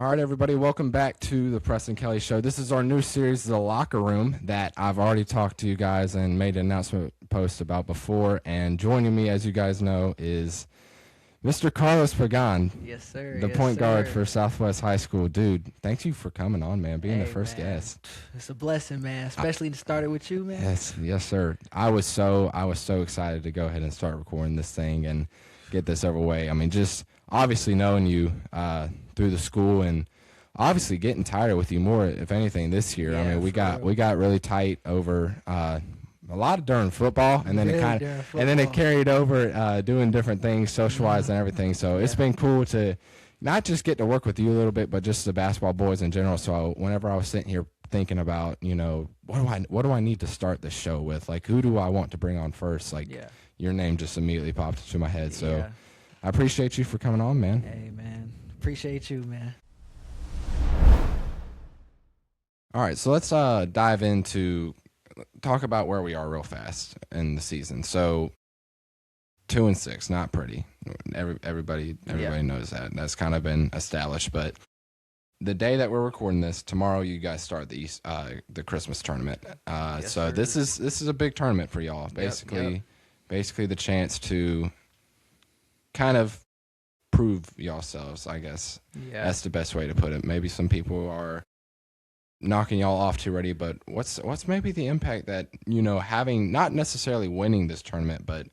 All right, everybody, welcome back to the Preston Kelly Show. This is our new series, The Locker Room, that I've already talked to you guys and made an announcement post about before. And joining me, as you guys know, is Mr. Carlos Pagan, Yes, sir. the Yes, point guard sir. for Southwest High School. Dude, thank you for coming on, man, being the Hey, first man. guest. It's a blessing, man. Especially to start it with you, man. Yes, sir. I was so excited to go ahead and start recording this thing and get this over way. I mean, just obviously knowing you through the school and obviously getting tighter with you more, if anything, this year. Yeah, I mean, we for got really tight over a lot during football, and then Really it during and then it football. carried over doing different things, socialize and everything. So it's Yeah. been cool to not just get to work with you a little bit, but just the basketball boys in general. So whenever I was sitting here thinking about, what do I need to start this show with? Like, who do I want to bring on first? Like, Yeah. your name just immediately popped into my head. So Yeah. I appreciate you for coming on, man. Hey, man. Appreciate you, man. All right, so let's dive into talk about where we are real fast in the season. So 2-6, not pretty. Everybody knows that. That's kind of been established. But the day that we're recording this, tomorrow, you guys start the Christmas tournament. Yes, So sir. this is a big tournament for y'all. Basically the chance to kind of prove yourselves, I guess. Yeah. That's the best way to put it. Maybe some people are knocking y'all off too ready, but what's maybe the impact that, having, not necessarily winning this tournament, but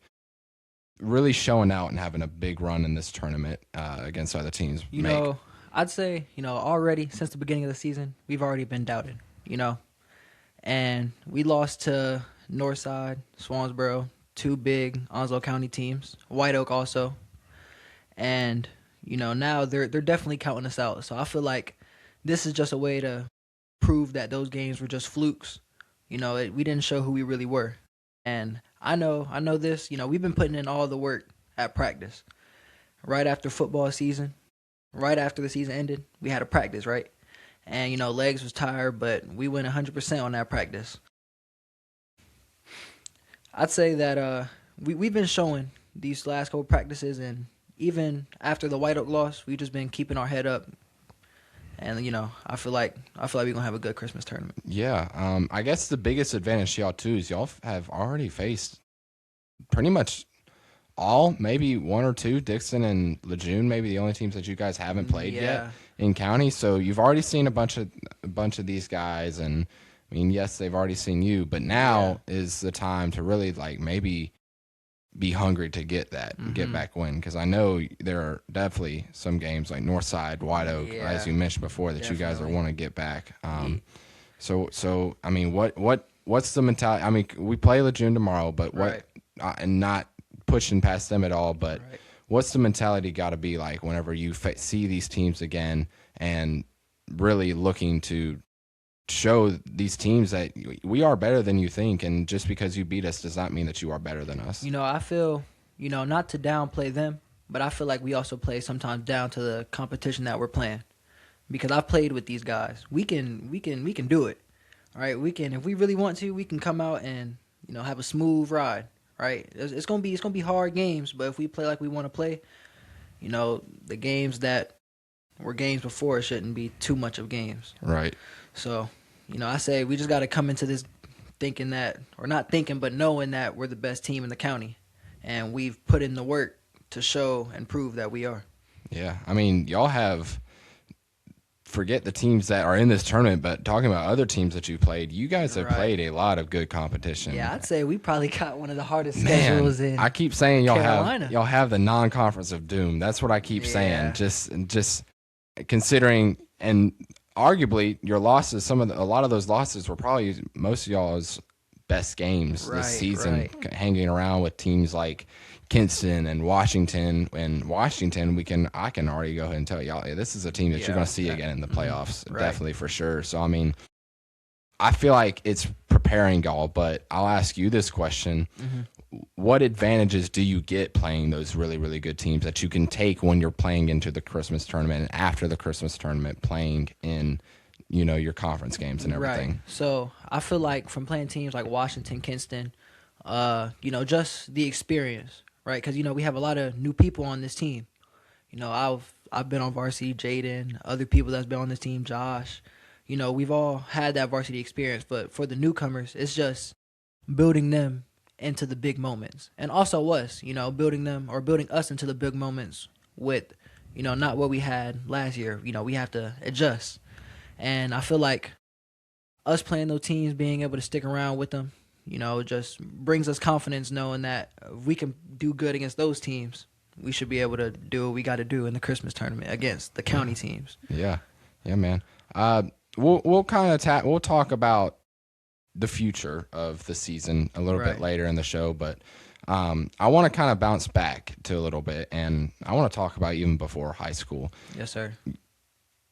really showing out and having a big run in this tournament against other teams I'd say, already since the beginning of the season, we've already been doubted, and we lost to Northside, Swansboro, two big Onslow County teams, White Oak also. And, now they're definitely counting us out. So I feel like this is just a way to prove that those games were just flukes. We didn't show who we really were. And I know this, we've been putting in all the work at practice. Right after football season, right after the season ended, we had a practice, right? And, legs was tired, but we went 100% on that practice. I'd say that we've been showing these last couple practices, and even after the White Oak loss, we've just been keeping our head up. And, I feel like we're going to have a good Christmas tournament. Yeah. I guess the biggest advantage to y'all, too, is y'all have already faced pretty much all, maybe one or two, Dixon and Lejeune, maybe the only teams that you guys haven't played yet in county. So you've already seen a bunch of these guys. And, I mean, yes, they've already seen you. But now is the time to really, like, maybe be hungry to get back win, because I know there are definitely some games like Northside, White Oak, as you mentioned before, that you guys are want to get back. So I mean, what's the mentality? I mean, we play Lejeune tomorrow, but and not pushing past them at all, but what's the mentality got to be like whenever you see these teams again and really looking to show these teams that we are better than you think, and just because you beat us does not mean that you are better than us. I feel, not to downplay them, but I feel like we also play sometimes down to the competition that we're playing. Because I've played with these guys. We can do it. All right, we can, if we really want to, we can come out and, have a smooth ride, right? It's going to be hard games, but if we play like we want to play, the games that were games before shouldn't be too much of games. Right. So, I say we just got to come into this thinking that, or not thinking, but knowing that we're the best team in the county. And we've put in the work to show and prove that we are. Yeah. I mean, y'all have, forget the teams that are in this tournament, but talking about other teams that you played, you guys have played a lot of good competition. Yeah, I'd say we probably got one of the hardest schedules in I keep saying Carolina. y'all have the non-conference of doom. That's what I keep saying. Just considering, and arguably your losses, a lot of those losses were probably most of y'all's best games this season, hanging around with teams like Kinston and Washington. And Washington, I can already go ahead and tell y'all, this is a team that you're going to see again in the playoffs, definitely, for sure. So, I mean, I feel like it's preparing y'all, but I'll ask you this question. What advantages do you get playing those really, really good teams that you can take when you're playing into the Christmas tournament and after the Christmas tournament playing in, your conference games and everything? Right. So I feel like from playing teams like Washington, Kinston, just the experience, right? Because, we have a lot of new people on this team. I've I've been on varsity, Jaden, other people that's been on this team, Josh. We've all had that varsity experience, but for the newcomers, it's just building them into the big moments. And also us, building them or building us into the big moments with, not what we had last year. We have to adjust. And I feel like us playing those teams, being able to stick around with them, just brings us confidence knowing that if we can do good against those teams, we should be able to do what we got to do in the Christmas tournament against the county teams. Yeah, man. We'll talk about the future of the season a little bit later in the show, but I want to kind of bounce back to a little bit, and I want to talk about even before high school. Yes, sir.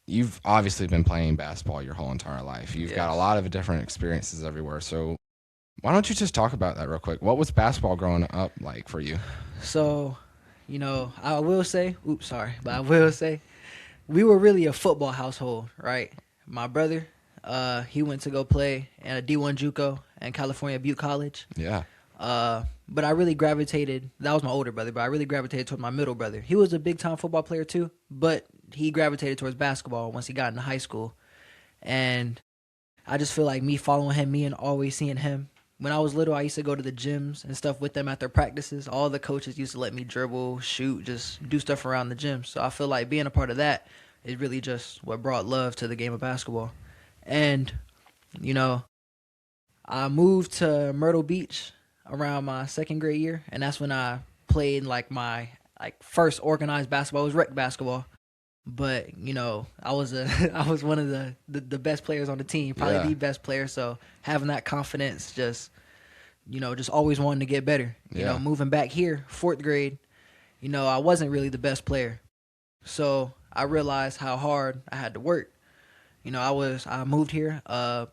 You've obviously been playing basketball your whole entire life. You've got a lot of different experiences everywhere. So why don't you just talk about that real quick? What was basketball growing up like for you? So, I will say, we were really a football household, right? My brother, he went to go play at a D1 JUCO in California, Butte College. Yeah. But I really gravitated, that was my older brother, but I really gravitated toward my middle brother. He was a big-time football player too, but he gravitated towards basketball once he got into high school. And I just feel like me following him, and always seeing him. When I was little, I used to go to the gyms and stuff with them at their practices. All the coaches used to let me dribble, shoot, just do stuff around the gym. So I feel like being a part of that is really just what brought love to the game of basketball. And, I moved to Myrtle Beach around my second grade year, and that's when I played my first organized basketball. It was rec basketball. But, I was one of the best players on the team, probably the best player. So having that confidence, just always wanting to get better. Moving back here, fourth grade, I wasn't really the best player. So I realized how hard I had to work. I moved here,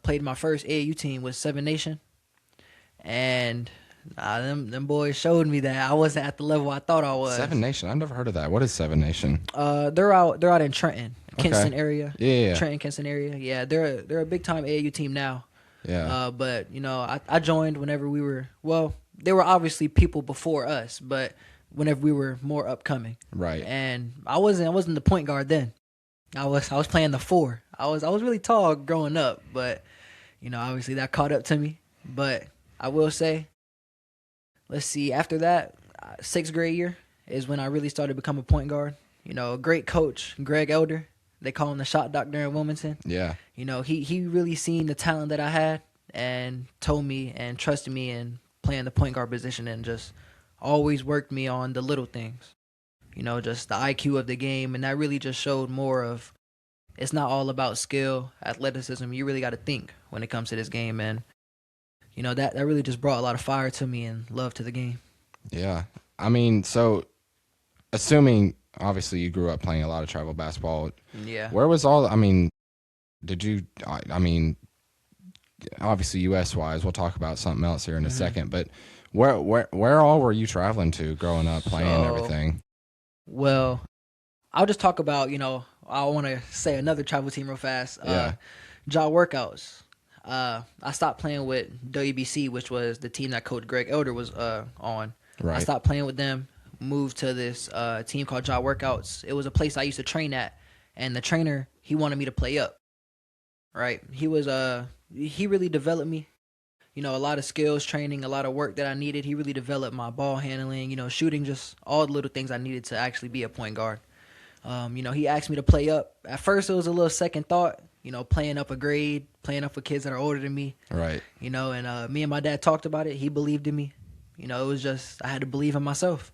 played my first AAU team with Seven Nation. And them boys showed me that I wasn't at the level I thought I was. Seven Nation, I've never heard of that. What is Seven Nation? They're out in Trenton, Kinston area. Yeah. Trenton, Kinston area. Yeah, they're a big time AAU team now. Yeah. But I joined whenever we were, well, there were obviously people before us, but whenever we were more upcoming. Right. And I wasn't the point guard then. I was playing the four. I was really tall growing up, but obviously that caught up to me. But I will say, let's see, after that, sixth grade year is when I really started to become a point guard. A great coach, Greg Elder. They call him the shot doctor in Wilmington. Yeah. He really seen the talent that I had and told me and trusted me in playing the point guard position, and just always worked me on the little things. Just the IQ of the game, and that really just showed more of, it's not all about skill, athleticism. You really got to think when it comes to this game, and that really just brought a lot of fire to me and love to the game. Yeah. I mean, so assuming obviously you grew up playing a lot of travel basketball. Yeah. Where was did you, obviously US wise, we'll talk about something else here in a second, but where all were you traveling to growing up playing and everything? Well, I'll just talk about, I want to say another travel team real fast. Jaw Workouts. I stopped playing with WBC, which was the team that Coach Greg Elder was on. Right. I stopped playing with them, moved to this team called Jaw Workouts. It was a place I used to train at, and the trainer, he wanted me to play up. Right. He really developed me. A lot of skills training, a lot of work that I needed. He really developed my ball handling, shooting, just all the little things I needed to actually be a point guard. He asked me to play up. At first, it was a little second thought, playing up a grade, playing up with kids that are older than me. Right. And me and my dad talked about it. He believed in me. It was just, I had to believe in myself.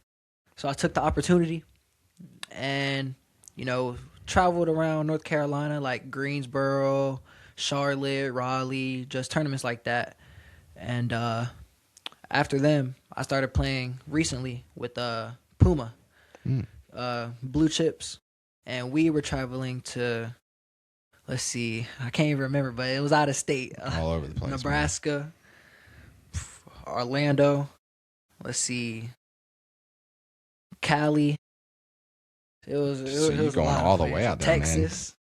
So I took the opportunity and, traveled around North Carolina, like Greensboro, Charlotte, Raleigh, just tournaments like that. And after them, I started playing recently with Puma, Blue Chips. And we were traveling to, let's see, I can't even remember, but it was out of state. All over the place. Nebraska, Orlando, let's see, Cali. It was you're going all the way out there, Texas.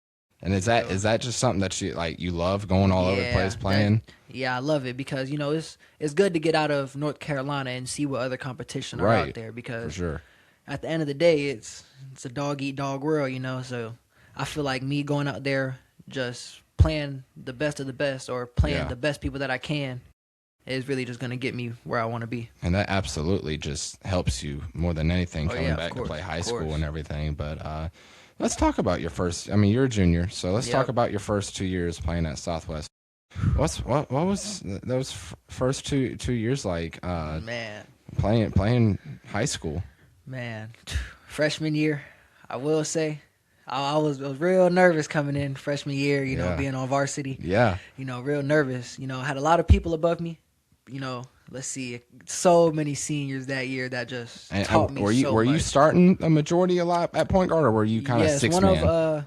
Man. And is that just something that you love going all over the place playing? I love it because it's good to get out of North Carolina and see what other competition are out there, because for sure. at the end of the day, it's a dog eat dog world, So I feel like me going out there just playing the best of the best or playing the best people that I can is really just gonna get me where I want to be. And that absolutely just helps you more than anything coming back to play high school and everything. But let's talk about your first. I mean, you're a junior, so let's talk about your first 2 years playing at Southwest. What was those first two years like? Man, playing high school. Man, freshman year, I will say, I was real nervous coming in freshman year. Being on varsity. Yeah. Real nervous. I had a lot of people above me. Let's see, so many seniors that year that just taught me so much. Were you starting a majority a lot at point guard, or were you kind of six man?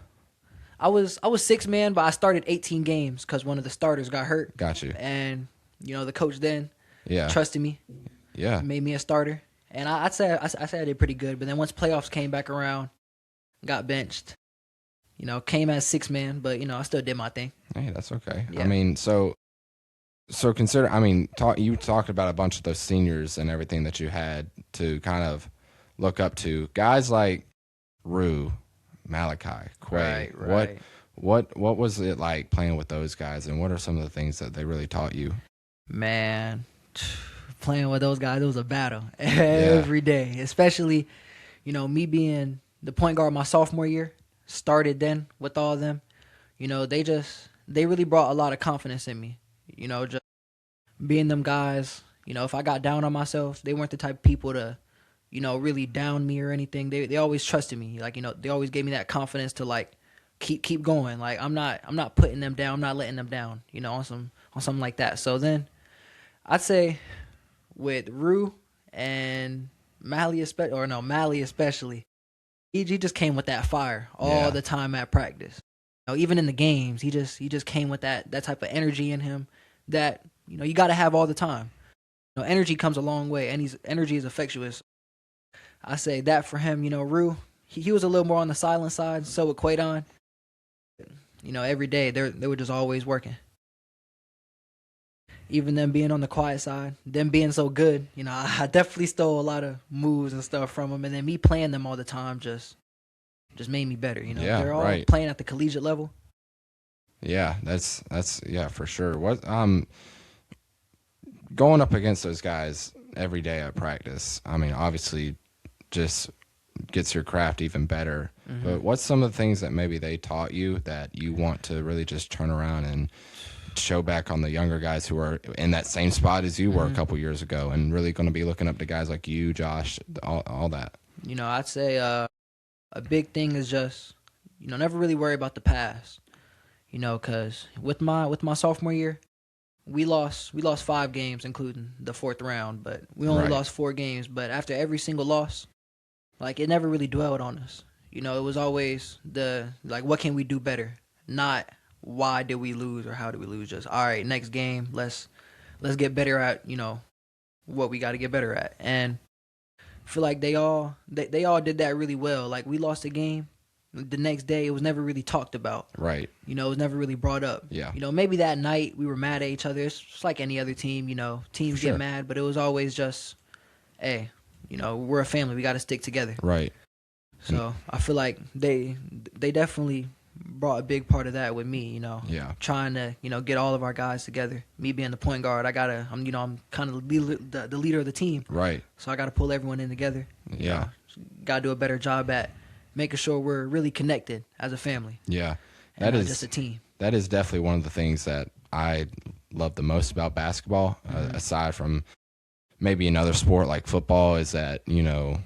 I was 6-man, but I started 18 games because one of the starters got hurt. Got you. And the coach then trusted me. Yeah. Made me a starter, and I'd say I did pretty good. But then once playoffs came back around, got benched. Came as 6-man, but I still did my thing. Hey, that's okay. Yeah. I mean, so consider. I mean, you talked about a bunch of those seniors and everything that you had to kind of look up to. Guys like Rue, Malachi, Quay. Right. What was it like playing with those guys, and what are some of the things that they really taught you? Man, playing with those guys, it was a battle every day. Especially, me being the point guard my sophomore year, started then with all of them. They really brought a lot of confidence in me. Just being them guys. If I got down on myself, they weren't the type of people to, really down me or anything. They always trusted me. Like, they always gave me that confidence to like keep going. Like I'm not putting them down. I'm not letting them down. On something like that. So then, I'd say with Rue and Mally especially, he just came with that fire all the time at practice. Even in the games, he just came with that type of energy in him that you got to have all the time. Energy comes a long way, and energy is infectious. I say that for him. Rue, he was a little more on the silent side. So with Quaydon, every day they were just always working. Even them being on the quiet side, them being so good, I definitely stole a lot of moves and stuff from them. And then me playing them all the time just made me better. They're all playing at the collegiate level. Yeah, that's for sure. What going up against those guys every day at practice, I mean, obviously just gets your craft even better. Mm-hmm. But what's some of the things that maybe they taught you that you want to really just turn around and show back on the younger guys who are in that same spot as you were a couple years ago, and really going to be looking up to guys like you, Josh, all that? I'd say a big thing is just never really worry about the past. Because with my sophomore year, we lost 5 games, including the 4th round, but we only lost 4 games. But after every single loss, like, it never really dwelled on us. It was always what can we do better? Not why did we lose or how did we lose? Just, all right, next game, let's get better at, what we got to get better at. And I feel like they all did that really well. Like, we lost a game. The next day, it was never really talked about. Right. It was never really brought up. Yeah. Maybe that night we were mad at each other. It's just like any other team, teams get mad, but it was always just, hey, we're a family. We got to stick together. Right. So I feel like they definitely brought a big part of that with me, trying to, get all of our guys together. Me being the point guard, I'm kind of the leader of the team. Right. So I got to pull everyone in together. Yeah. Got to do a better job at making sure we're really connected as a family. Yeah. That is just a team. That is definitely one of the things that I love the most about basketball, aside from maybe another sport like football, is that, no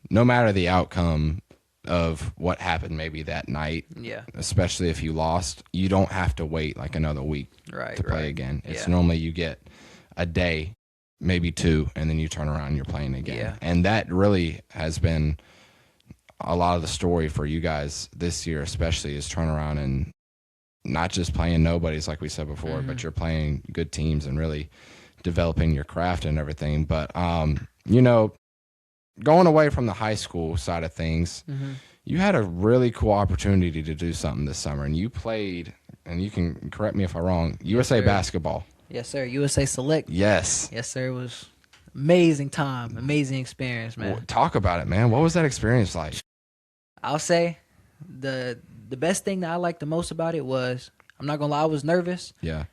matter the outcome of what happened maybe that night, especially if you lost, you don't have to wait like another week to play again. It's normally you get a day, maybe 2, and then you turn around and you're playing again. Yeah. And that really has been a lot of the story for you guys this year, especially, is turn around and not just playing nobodies like we said before, but you're playing good teams and really developing your craft and everything. But, going away from the high school side of things, you had a really cool opportunity to do something this summer, and you played, and you can correct me if I'm wrong, USA basketball. Yes, sir. USA Select. Yes. Yes, sir. It was Amazing time, amazing experience, man. Well, talk about it, man. What was that experience like? I'll say the best thing that I liked the most about it was, I'm not gonna lie, I was nervous. Yeah.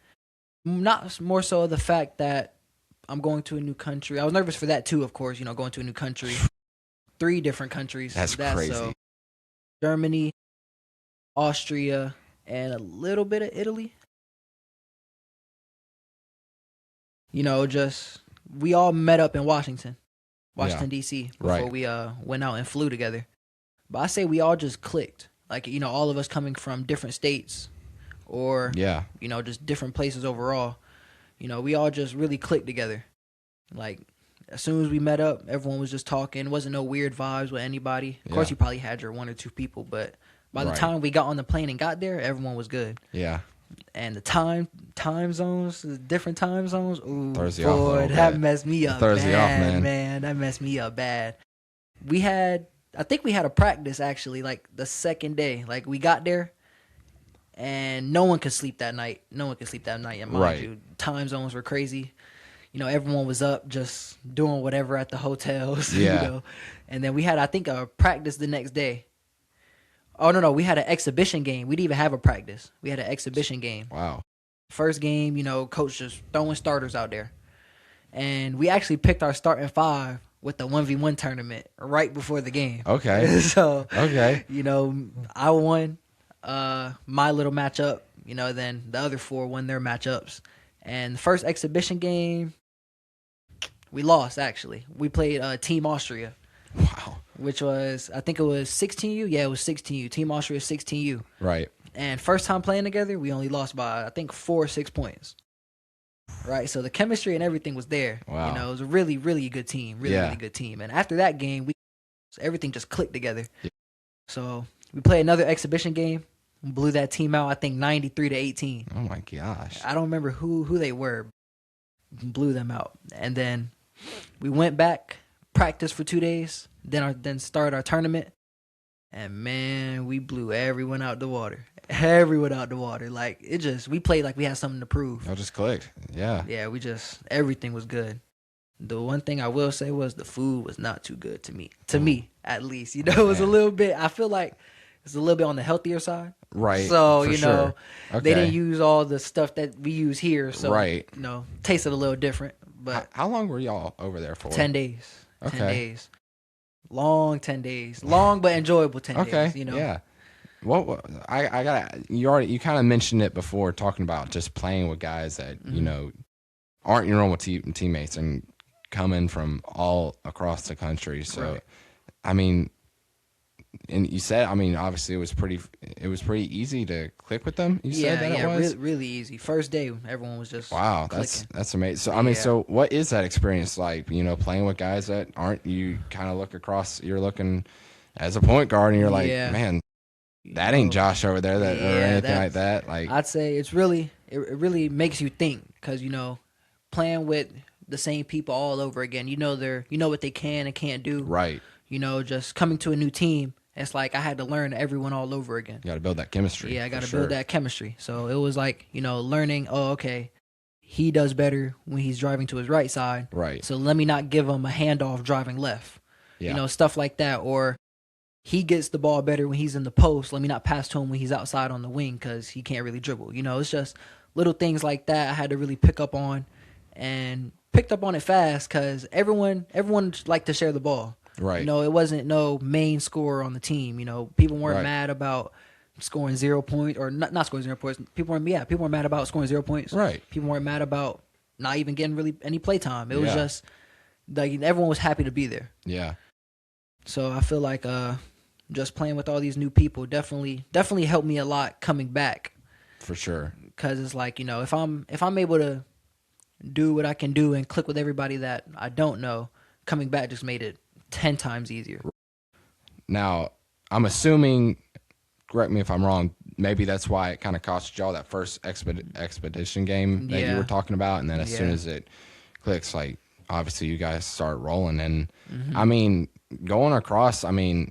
Not more so the fact that I'm going to a new country. I was nervous for that too, of course. You know, going to a new country, 3 different countries. That's crazy. So Germany, Austria, and a little bit of Italy. You know, just we all met up in Washington, D.C. before we went out and flew together. But I say we all just clicked. Like, you know, all of us coming from different states or, you know, just different places overall. You know, we all just really clicked together. Like, as soon as we met up, everyone was just talking. Wasn't no weird vibes with anybody. Of course, you probably had your 1 or 2 people, but by the time we got on the plane and got there, everyone was good. Yeah. And the time zones, the different time zones, ooh, Thursday boy, off that messed me up Thursday bad, off, man. That messed me up bad. I think we had a practice, actually, like the second day. Like, we got there, and no one could sleep that night. And mind you, time zones were crazy. You know, everyone was up just doing whatever at the hotels. Yeah. You know? And then we had, I think, a practice the next day. Oh, no, we had an exhibition game. We didn't even have a practice. We had an exhibition game. Wow. First game, you know, coach just throwing starters out there. And we actually picked our starting 5 with the 1v1 tournament right before the game. Okay. So, you know, I won my little matchup, you know, then the other 4 won their matchups. And the first exhibition game, we lost, actually. We played Team Austria. Wow. Which was, I think it was 16U. Yeah, it was 16U. Team Austria 16U. Right. And first time playing together, we only lost by, I think, 4 or 6 points. Right, so the chemistry and everything was there. Wow. You know, it was a really, really good team. Really good team. And after that game, everything just clicked together. Yeah. So we played another exhibition game. Blew that team out, I think, 93-18. Oh, my gosh. I don't remember who they were. Blew them out. And then we went back, practiced for 2 days, then started our tournament. And, man, we blew everyone out the water. Everyone out the water. Like, we played like we had something to prove. Y'all just clicked. Yeah. Yeah, everything was good. The one thing I will say was the food was not too good to me. To me, at least. You know, it was a little bit, I feel like it's a little bit on the healthier side. Right. So, you know, they didn't use all the stuff that we use here. So, you know, tasted a little different. But how long were y'all over there for? 10 days. Okay. 10 days. Long 10 days. Long but enjoyable 10 days, you know. Yeah. Well, I gotta. You kind of mentioned it before, talking about just playing with guys that you know aren't your normal teammates and coming from all across the country. So, I mean, and you said, I mean, obviously it was pretty easy to click with them. You said that it was really easy. First day, everyone was just clicking. That's amazing. So I mean, so what is that experience like? You know, playing with guys that aren't, you kind of look across. You're looking as a point guard, and you're like, man. That ain't Josh over there, or anything like that. Like, I'd say it really makes you think, because you know, playing with the same people all over again. You know what they can and can't do. Right. You know, just coming to a new team, it's like I had to learn everyone all over again. You got to build that chemistry. Yeah, I got to build that chemistry. So it was like, you know, learning. Oh, okay, he does better when he's driving to his right side. Right. So let me not give him a handoff driving left. Yeah. You know, stuff like that. Or he gets the ball better when he's in the post. Let me not pass to him when he's outside on the wing because he can't really dribble. You know, it's just little things like that I had to really pick up on, and picked up on it fast because everyone liked to share the ball. Right. You know, it wasn't no main scorer on the team. You know, people weren't mad about scoring 0 points or not scoring 0 points. People weren't mad about scoring 0 points. Right. People weren't mad about not even getting really any play time. It was just like everyone was happy to be there. Yeah. So I feel like just playing with all these new people definitely helped me a lot coming back. For sure. Because it's like, you know, if I'm able to do what I can do and click with everybody that I don't know, coming back just made it 10 times easier. Now, I'm assuming, correct me if I'm wrong, maybe that's why it kind of cost y'all that first expedition game that you were talking about, and then as soon as it clicks, like, obviously you guys start rolling. And, I mean, going across, I mean,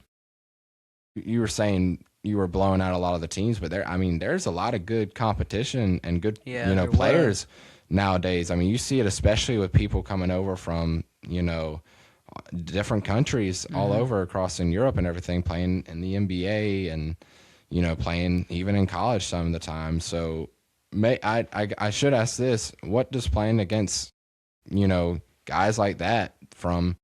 you were saying you were blowing out a lot of the teams, but there's a lot of good competition and good, players nowadays. I mean, you see it especially with people coming over from different countries all over across in Europe and everything, playing in the NBA and playing even in college some of the time. So I should ask this: what does playing against guys like that from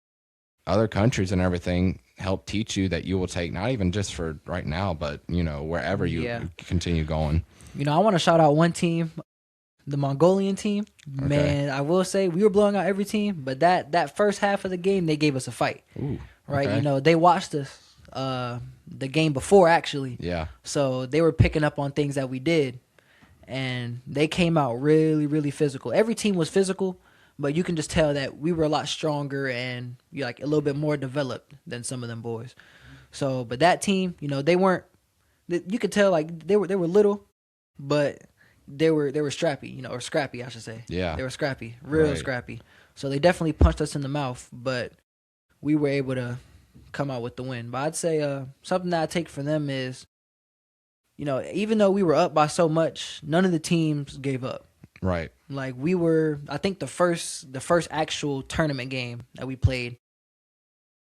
other countries and everything help teach you that you will take, not even just for right now, but wherever you continue going? I want to shout out one team, the Mongolian team. Okay. Man, I will say we were blowing out every team, but that first half of the game, they gave us a fight. Ooh, right? okay. They watched us the game before, actually. Yeah. So they were picking up on things that we did, and they came out really, really physical. Every team was physical, but you can just tell that we were a lot stronger and like a little bit more developed than some of them boys. So, but that team, they weren't. You could tell like they were little, but they were strappy, or scrappy, I should say. Yeah. They were scrappy, real Right. scrappy. So they definitely punched us in the mouth, but we were able to come out with the win. But I'd say something that I take from them is, even though we were up by so much, none of the teams gave up. Right. Like we were, I think the first actual tournament game that we played,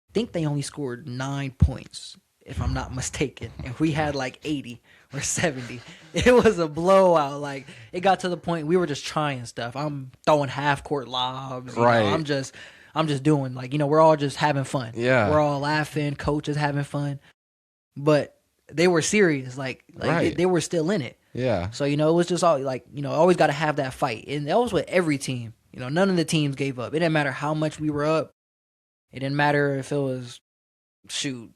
I think they only scored 9 points, if I'm not mistaken, and we had like 80 or 70. It was a blowout. Like it got to the point we were just trying stuff. I'm throwing half court lobs. Right. I'm just doing like we're all just having fun. Yeah. We're all laughing. Coach is having fun, but they were serious. Like Right. they were still in it. Yeah. So it was just all like always got to have that fight, and that was with every team. None of the teams gave up. It didn't matter how much we were up. It didn't matter if it was two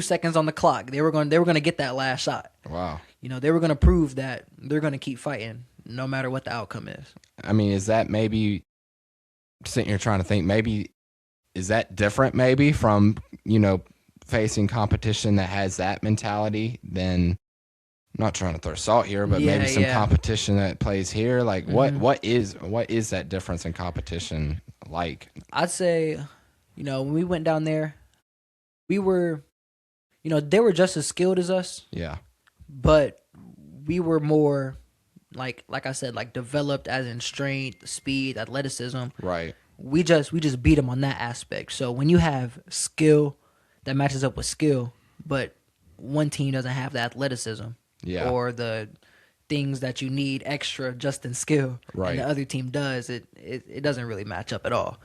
seconds on the clock. They were going to get that last shot. Wow. They were going to prove that they're going to keep fighting no matter what the outcome is. I mean, is that maybe sitting here trying to think? Maybe is that different? Maybe from facing competition that has that mentality than. I'm not trying to throw salt here, but maybe some competition that plays here. Like what is that difference in competition like? I'd say, when we went down there, we were, they were just as skilled as us. Yeah. But we were more like I said, like developed as in strength, speed, athleticism. Right. We just beat them on that aspect. So when you have skill that matches up with skill, but one team doesn't have the athleticism. Yeah. Or the things that you need extra just in skill, right, and the other team does, it doesn't really match up at all.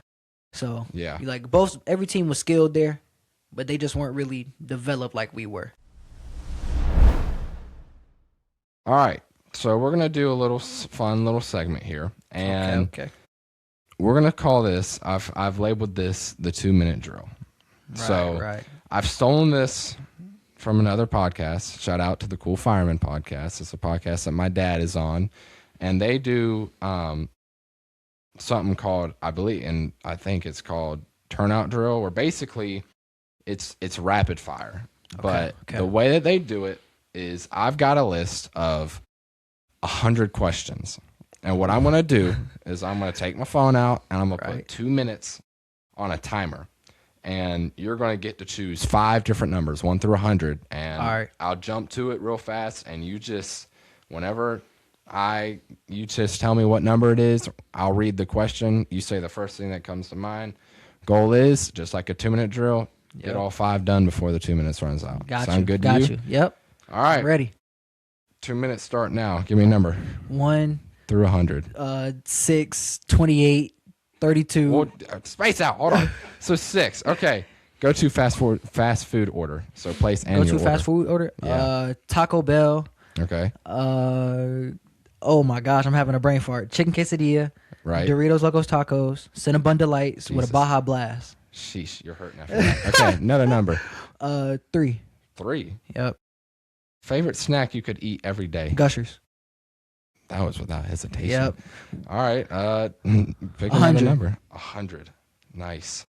So yeah, every team was skilled there, but they just weren't really developed like we were. All right, so we're gonna do a little fun little segment here, and okay. We're gonna call this. I've labeled this the 2-minute drill. Right. I've stolen this from another podcast. Shout out to the Cool Fireman podcast. It's a podcast that my dad is on, and they do something called, I think it's called turnout drill, where basically it's rapid fire. But the way that they do it is I've got a list of 100 questions, and what I'm going to do is I'm going to take my phone out and I'm going to put 2 minutes on a timer. And you're going to get to choose 5 different numbers, 1 through 100. And I'll jump to it real fast. And you just, whenever you just tell me what number it is, I'll read the question. You say the first thing that comes to mind. Goal is, just like a 2-minute drill, get all 5 done before the 2 minutes runs out. Sound good to you? Yep. All right. I'm ready. 2 minutes start now. Give me a number. 1 through 100. 6, 28. 32. Well, space out. Hold on. So 6. Okay. Go to fast food order. So place and Go to fast food order. Yeah. Taco Bell. Okay. Oh my gosh, I'm having a brain fart. Chicken quesadilla. Right. Doritos Locos Tacos. Cinnabon Delights with a Baja Blast. Sheesh, you're hurting after that. Okay, another number. 3. 3. Yep. Favorite snack you could eat every day? Gushers. That was without hesitation. Yep. All right. Pick 100. another number. 100. Nice.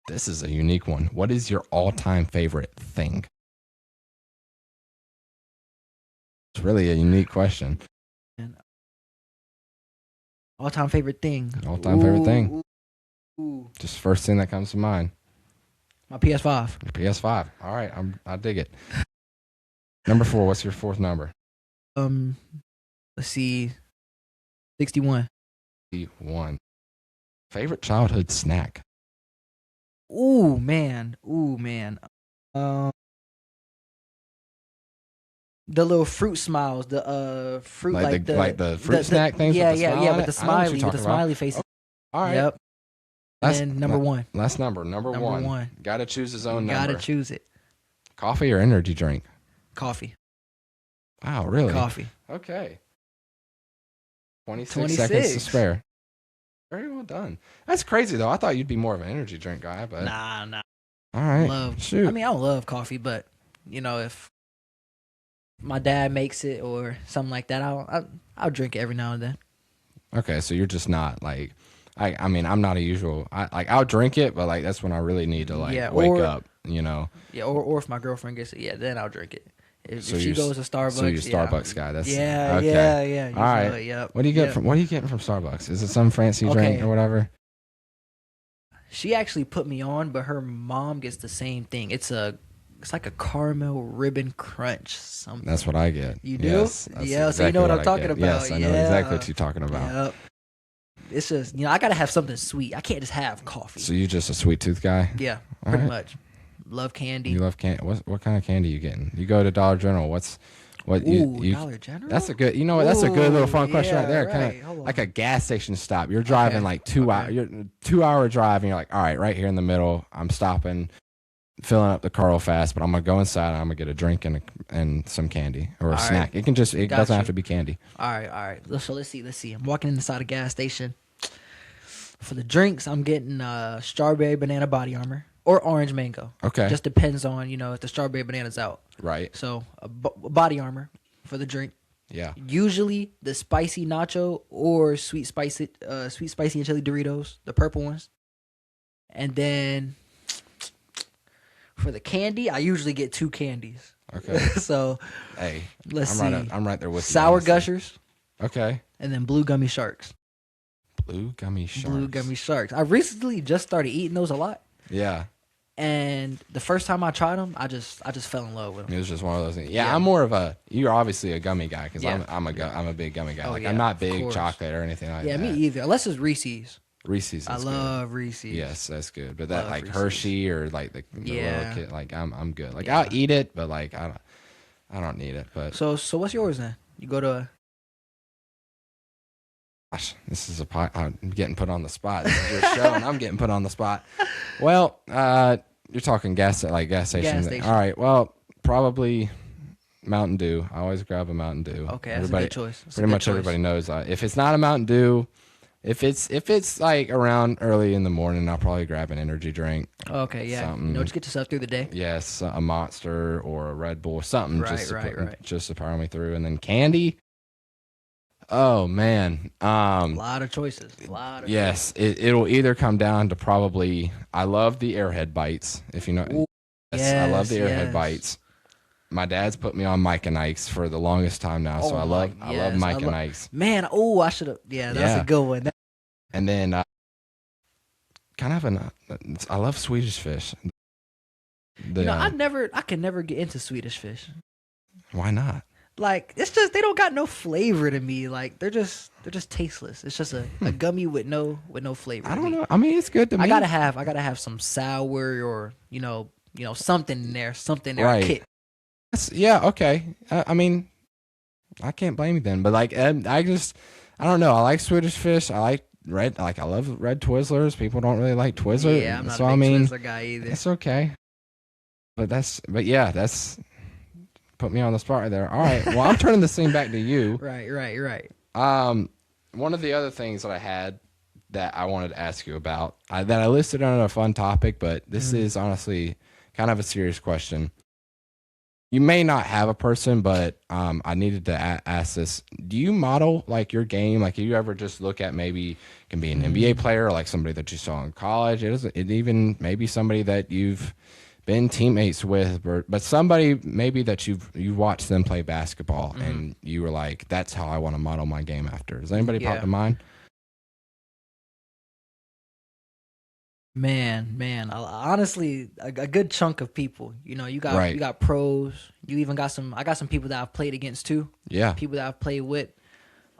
This is a unique one. What is your all-time favorite thing? It's really a unique question. All-time favorite thing. All-time favorite thing. Ooh. Just first thing that comes to mind. My PS5. Your PS5. All right. I dig it. Number 4. What's your 4th number? Let's see. 61. 1. Favorite childhood snack? Ooh man. Um, the little fruit smiles, the fruit Like the fruit snack things yeah with the smile on with it? the I know what you're smiley talking about. faces. All right. Yep. And That's then number one. Last number. Number one. One. Got to choose his own Gotta number. choose it. Coffee or energy drink? Coffee. Wow, really? Coffee. Okay. 26 seconds to spare. Very well done. That's crazy, though. I thought you'd be more of an energy drink guy, but... Nah. All right. Shoot. I mean, I don't love coffee, but, if my dad makes it or something like that, I'll drink it every now and then. Okay, so you're just not, like... I mean, I'm not a usual... I'll drink it, but, like, that's when I really need to, wake up, Yeah, or if my girlfriend gets it, then I'll drink it. If she goes to Starbucks, so you're a Starbucks guy. That's yeah. All right. Yep. What are you getting from Starbucks? Is it some fancy drink or whatever? She actually put me on, but her mom gets the same thing. It's like a caramel ribbon crunch. Something. That's what I get. You do? Yes, yeah. So you know what I'm talking about. Yes, I know exactly what you're talking about. Yep. It's just I gotta have something sweet. I can't just have coffee. So you just a sweet tooth guy? Yeah, pretty much. Love candy. You love candy. What kind of candy you getting? You go to Dollar General. Dollar General? That's a good. You know what? That's a good little fun question right there. Kind of like a gas station stop. You're driving like 2 hours. You're 2-hour drive, and you're like, all right here in the middle. I'm stopping, filling up the car real fast, but I'm gonna go inside and I'm gonna get a drink and some candy or a snack. It doesn't have to be candy. All right. So let's see. I'm walking inside a gas station. For the drinks, I'm getting strawberry banana body armor. Or orange mango. Okay. Just depends on, if the strawberry banana's out. Right. So, body armor for the drink. Yeah. Usually the spicy nacho or sweet spicy and chili Doritos, the purple ones. And then for the candy, I usually get 2 candies. Okay. So, hey, let's see. I'm right there with you. Sour Gushers. Okay. And then blue gummy sharks. Blue gummy sharks. I recently just started eating those a lot. Yeah. And the first time I tried them, I just fell in love with them. It was just one of those things. Yeah. I'm more of you're obviously a gummy guy because I'm a big gummy guy. I'm not big chocolate or anything like that. Yeah, me either. Unless it's Reese's. Reese's. I love Reese's. Yes, that's good. But that Reese's. Hershey or like the little kid, I'm good. I'll eat it, but I don't need it. But so what's yours then? You go to. Gosh, this is I'm getting put on the spot. This is your show, and I'm getting put on the spot. Well, you're talking gas station. Gas station. All right. Well, probably Mountain Dew. I always grab a Mountain Dew. Okay, that's a good choice. Pretty much everybody knows. If it's not a Mountain Dew, if it's like around early in the morning, I'll probably grab an energy drink. Okay, yeah. Something. Just get yourself through the day. Yes, a Monster or a Red Bull, something right. just to power me through. And then candy. Oh man, a lot of choices. Yes, it'll either come down to probably. I love the Airhead bites. If you know, Ooh, yes, I love the Airhead bites. My dad's put me on Mike and Ike's for the longest time now, so I love Mike and Ike's. Man, I should have. Yeah, that's a good one. And then I love Swedish fish. I can never get into Swedish fish. Why not? Like, it's just they don't got no flavor to me. Like, they're just tasteless. It's just a gummy with no flavor. I don't know. I mean, it's good to me. I gotta have some sour or something in there. Right. Kick. Yeah. Okay. I mean, I can't blame you then. But I don't know. I like Swedish fish. I like red. I love red Twizzlers. People don't really like Twizzlers. Yeah, I'm not a big Twizzler guy either. It's okay. But that's put me on the spot right there. All right. Well, I'm turning this thing back to you. Right. One of the other things that I had that I wanted to ask you about that I listed on a fun topic, but this is honestly kind of a serious question. You may not have a person, but I needed to ask this. Do you model your game? Do you ever just look at maybe it can be an NBA player, or like somebody that you saw in college? It even maybe somebody that you've been teammates with, but somebody maybe that you've watched them play basketball and you were like, that's how I want to model my game after. Does anybody pop to mind? Man, honestly, a good chunk of people. You got pros. You even got I got some people that I've played against too. Yeah. People that I've played with.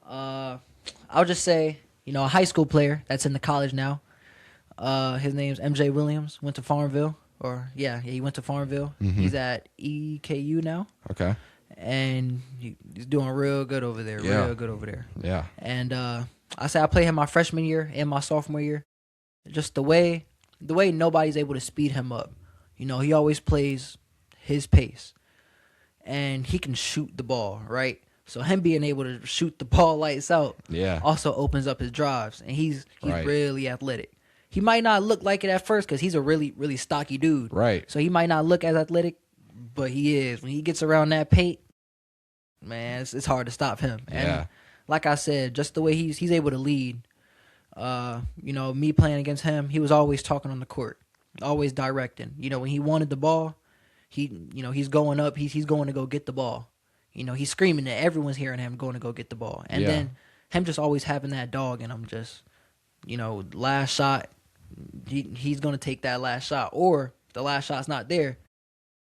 I'll just say a high school player that's in the college now. His name's MJ Williams. Went to Farmville, he went to Farmville. Mm-hmm. He's at EKU now. Okay. And he's doing real good over there. Yeah. Real good over there. Yeah. And I played him my freshman year and my sophomore year. Just the way nobody's able to speed him up. He always plays his pace. And he can shoot the ball, right? So him being able to shoot the ball lights out also opens up his drives. And he's right. really athletic. He might not look like it at first because he's a really, really stocky dude. Right. So he might not look as athletic, but he is. When he gets around that paint, man, it's hard to stop him. And like I said, just the way he's able to lead, me playing against him, he was always talking on the court, always directing. When he wanted the ball, he's going up, he's going to go get the ball. He's screaming that everyone's hearing him going to go get the ball. And then him just always having that dog in him, just, last shot, he's going to take that last shot. Or if the last shot's not there,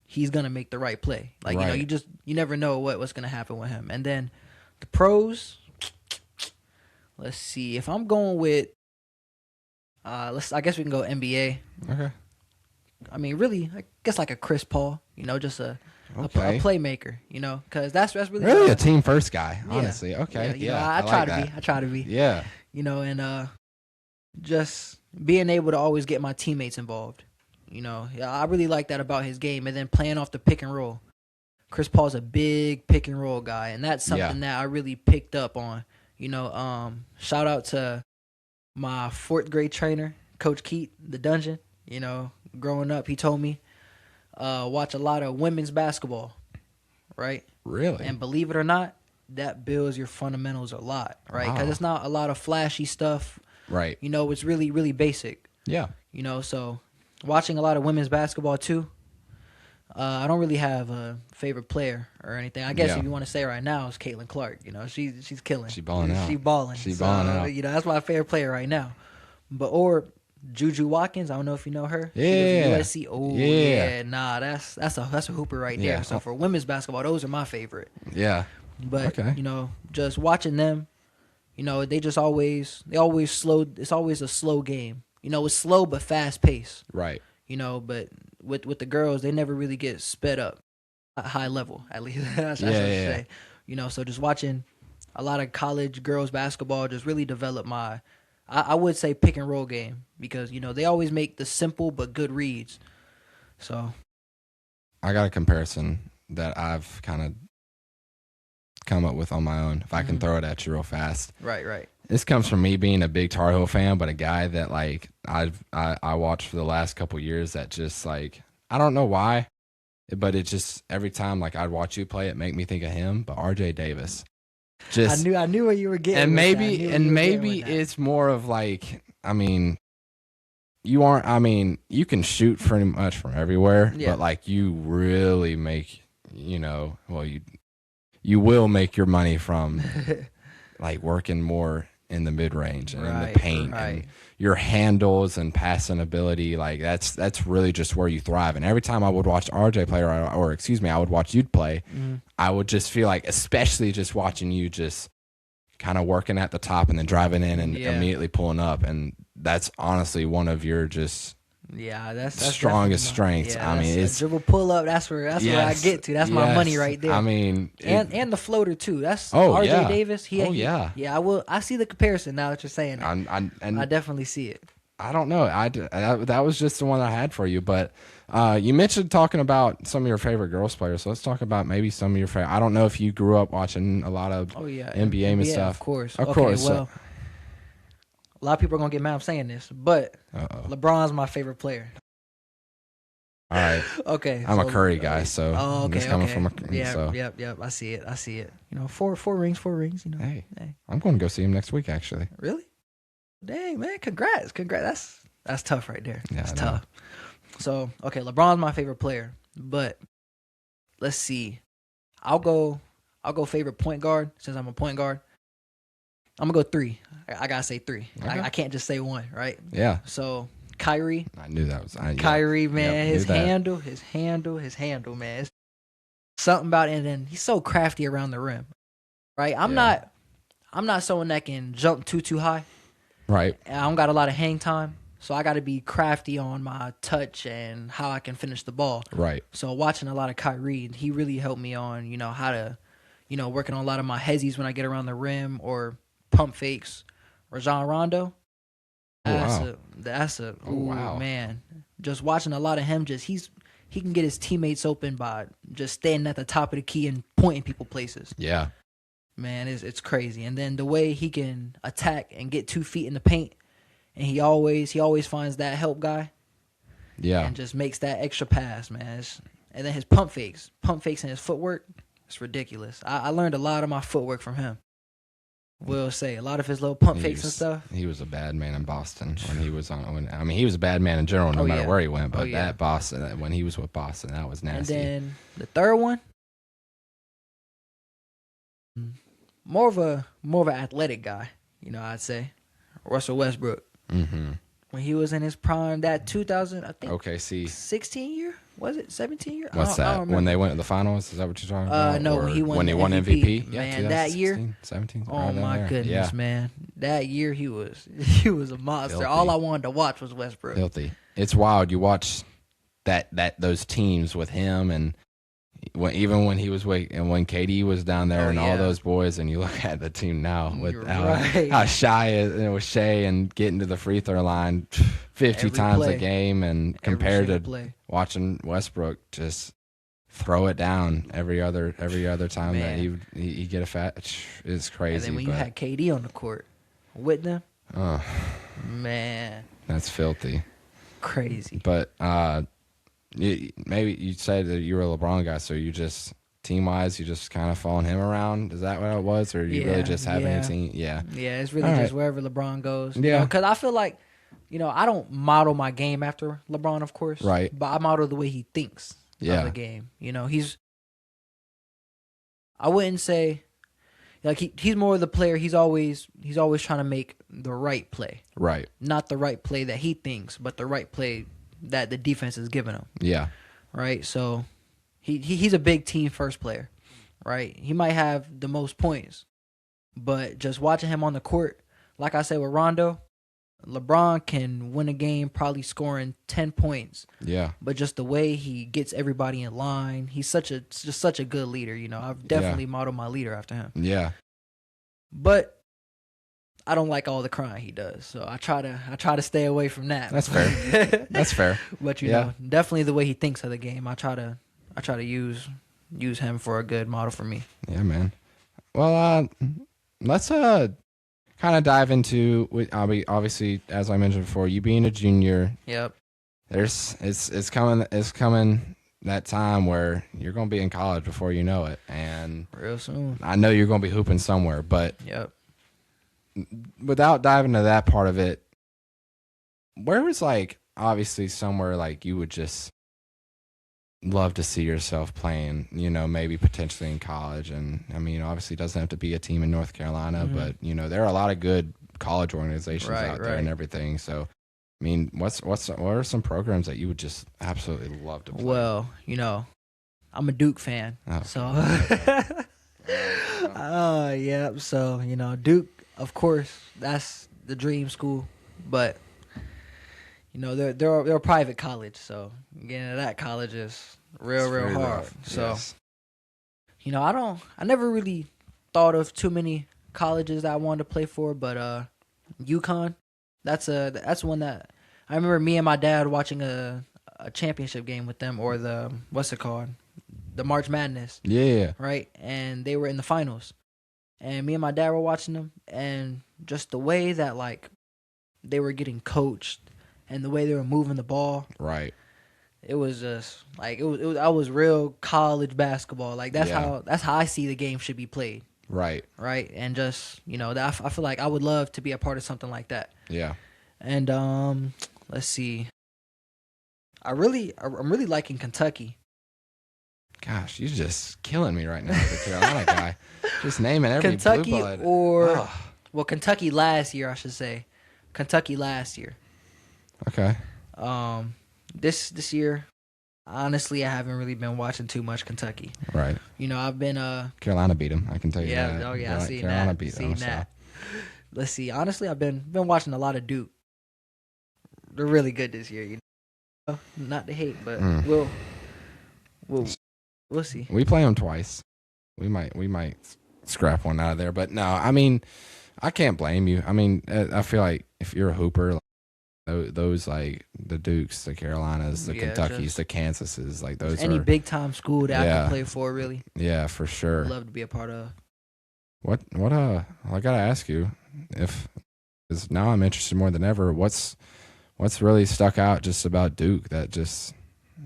he's going to make the right play. Like, right. You never know what's going to happen with him. And then the pros, let's see. If I'm going with, I guess we can go NBA. Okay. I mean, really, I guess like a Chris Paul, just a playmaker, because that's really a team first guy, honestly. Yeah. Okay. Yeah. I try to be. Yeah. And just being able to always get my teammates involved. I really like that about his game. And then playing off the pick and roll. Chris Paul's a big pick and roll guy, and that's something that I really picked up on. Shout out to my 4th grade trainer, Coach Keat, the Dungeon. Growing up, he told me watch a lot of women's basketball, right? Really? And believe it or not, that builds your fundamentals a lot, right? Because it's not a lot of flashy stuff. Right. It's really, really basic. Yeah. So watching a lot of women's basketball too. I don't really have a favorite player or anything. I guess if you want to say right now, it's Caitlin Clark. She's killing. She's balling out. She's balling. She's balling out. That's my favorite player right now. Or Juju Watkins. I don't know if you know her. Yeah. She goes to USC. Oh yeah. Nah, that's a hooper right there. So for women's basketball, those are my favorite. Yeah. But just watching them, they always slow. It's always a slow game. It's slow but fast paced. Right. But with the girls, they never really get sped up at high level, at least. That's what I say. So just watching a lot of college girls basketball just really developed my, I would say, pick and roll game, because, they always make the simple but good reads. So I got a comparison that I've kind of come up with on my own, if I can throw it at you real fast. Right. This comes from me being a big Tar Heel fan, but a guy that I watched for the last couple years that just I don't know why, but it just every time I'd watch you play, it make me think of him. But RJ Davis, just I knew where you were getting. And maybe it's more of you can shoot pretty much from everywhere, but you really make you will make your money from working more in the mid-range and in the paint and your handles and passing ability. That's really just where you thrive. And every time I would watch RJ play I would watch you play, I would just feel especially just watching you just kind of working at the top and then driving in and immediately pulling up. And that's honestly one of your just that's strongest strengths. It's dribble pull up. That's where I get to. That's my money right there. And the floater too. That's RJ Davis. I see the comparison now that you're saying it. I definitely see it. I don't know. That was just the one I had for you. But you mentioned talking about some of your favorite girls players. So let's talk about maybe some of your favorite. I don't know if you grew up watching a lot of NBA and stuff. Of course. Of course. Well, a lot of people are going to get mad I'm saying this, but LeBron's my favorite player. All right. Okay. I'm a Curry guy, so I'm just coming from Yep. I see it. Four rings. Hey, I'm going to go see him next week, actually. Really? Dang, man. Congrats. That's tough right there. Yeah, that's tough. So, LeBron's my favorite player, but let's see. I'll go favorite point guard, since I'm a point guard. I'm going to go 3. I got to say 3. Okay. I can't just say 1, right? Yeah. So, Kyrie. I knew that was... Kyrie, man. His handle, man. It's something about it. And then he's so crafty around the rim, right? I'm not someone that can jump too high. Right. And I don't got a lot of hang time, so I got to be crafty on my touch and how I can finish the ball. Right. So watching a lot of Kyrie, he really helped me on, how to, working on a lot of my hezzies when I get around the rim or pump fakes. Rajon Rondo, wow. man. Just watching a lot of him, he can get his teammates open by just standing at the top of the key and pointing people places. Yeah. Man, it's crazy. And then the way he can attack and get 2 feet in the paint, and he always finds that help guy. Yeah. And just makes that extra pass, man. And then his pump fakes and his footwork, it's ridiculous. I learned a lot of my footwork from him. Will say a lot of his little pump fakes and stuff. He was a bad man in Boston when he was on. He was a bad man in general, no matter where he went. But that Boston, when he was with Boston, that was nasty. And then the third one, more of an athletic guy, I'd say Russell Westbrook. Mm-hmm. When he was in his prime, that 2000, I think. OKC. 16 year? Was it 17 year? What's that? When they went to the finals? Is that what you're talking about? No, when he won MVP. Man, that year. 17. Oh my goodness, man! That year he was a monster. Filthy. All I wanted to watch was Westbrook. Filthy. It's wild. You watch those teams with him, and even when he was and when KD was down there and all those boys, and you look at the team now with how shy it was Shea and getting to the free throw line 50 times a game, and compared to watching Westbrook just throw it down every other time that he get a fat, it's crazy. And then when you had KD on the court with them, man, that's filthy, crazy. But maybe you said that you were a LeBron guy, so you just team-wise, you just kind of following him around. Is that what it was, or you really just having a team? Yeah, it's really just wherever LeBron goes. Yeah, because I feel like, I don't model my game after LeBron, of course, right? But I model the way he thinks of the game. I wouldn't say like he's more of the player. He's always trying to make the right play, right? Not the right play that he thinks, but the right play that the defense is giving him. Yeah. Right? So he's a big team first player, right? He might have the most points, but just watching him on the court, like I said with Rondo, LeBron can win a game probably scoring 10 points. Yeah. But just the way he gets everybody in line, he's just such a good leader, I've definitely modeled my leader after him. Yeah. But I don't like all the crying he does, so I try to stay away from that. That's fair. That's fair. But you know, definitely the way he thinks of the game, I try to use him for a good model for me. Yeah, man. Well, let's kind of dive into. Obviously, as I mentioned before, you being a junior. Yep. It's coming that time where you're gonna be in college before you know it, and real soon. I know you're gonna be hooping somewhere, but yep. Without diving into that part of it, where was obviously somewhere you would just love to see yourself playing, maybe potentially in college. And obviously it doesn't have to be a team in North Carolina, but there are a lot of good college organizations out there and everything. So what are some programs that you would just absolutely love to play? Well, I'm a Duke fan. Oh. So yeah, so Duke, of course, that's the dream school, but they're a private college, so getting into that college is real hard. Rough. So yes. I never really thought of too many colleges that I wanted to play for, but UConn, that's one that I remember me and my dad watching a championship game with them, or the the March Madness. Yeah. Right? And they were in the finals. And me and my dad were watching them, and just the way that they were getting coached and the way they were moving the ball. Right. It was just I was real college basketball. That's how I see the game should be played. Right. Right. And just, I feel like I would love to be a part of something like that. Yeah. And let's see. I'm really liking Kentucky. Gosh, you're just killing me right now as a Carolina guy. Just naming every Kentucky blue blood. Well, Kentucky last year, I should say. Kentucky last year. Okay. This year, honestly, I haven't really been watching too much Kentucky. Right. I've been Carolina beat them. I can tell you that. Oh yeah, I seen Carolina that. beat Seen them. that. Let's see. Honestly, I've been watching a lot of Duke. They're really good this year. Not to hate, but we'll see. We play them twice. We might scrap one out of there, but no. I mean, I can't blame you. I mean, I feel like if you're a hooper, those like the Dukes, the Carolinas, the Kentuckys, the Kansases, like those any big time school that I can play for, really. Yeah, for sure. I'd love to be a part of. What I gotta ask you, because now I'm interested more than ever. What's really stuck out just about Duke that just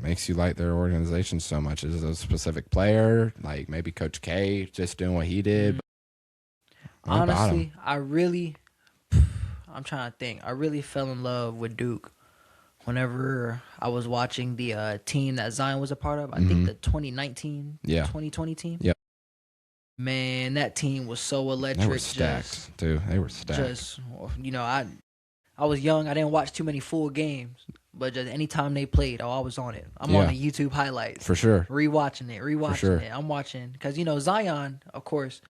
makes you like their organization so much? Is it a specific player, like maybe Coach K just doing what he did? Honestly, I'm trying to think. I really fell in love with Duke whenever I was watching the team that Zion was a part of. I think the 2019, 2020 team. Yep. Man, that team was so electric. They were stacked, too. They were stacked. I was young. I didn't watch too many full games, but just anytime they played, I was on it. I'm on the YouTube highlights. For sure. Rewatching it. I'm watching. Because, Zion, of course,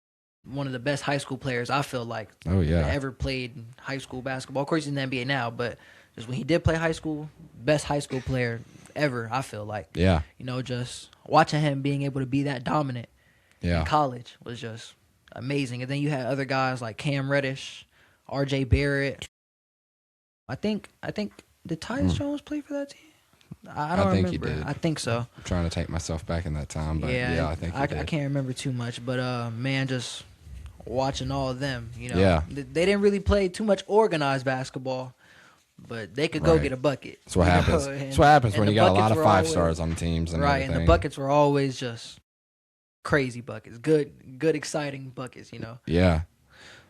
one of the best high school players, I feel like, ever played high school basketball. Of course, he's in the NBA now, but just when he did play high school, best high school player ever, I feel like. Yeah. Just watching him being able to be that dominant in college was just amazing. And then you had other guys like Cam Reddish, R.J. Barrett. I think did Tyus Jones play for that team? I don't remember. He did. I think so. I'm trying to take myself back in that time, but I think he did. I can't remember too much, but man, just watching all of them, Yeah. They didn't really play too much organized basketball, but they could go get a bucket. That's what happens. That's what happens when you got a lot of 5-stars on teams and everything. And the buckets were always just crazy buckets, good, exciting buckets. Yeah.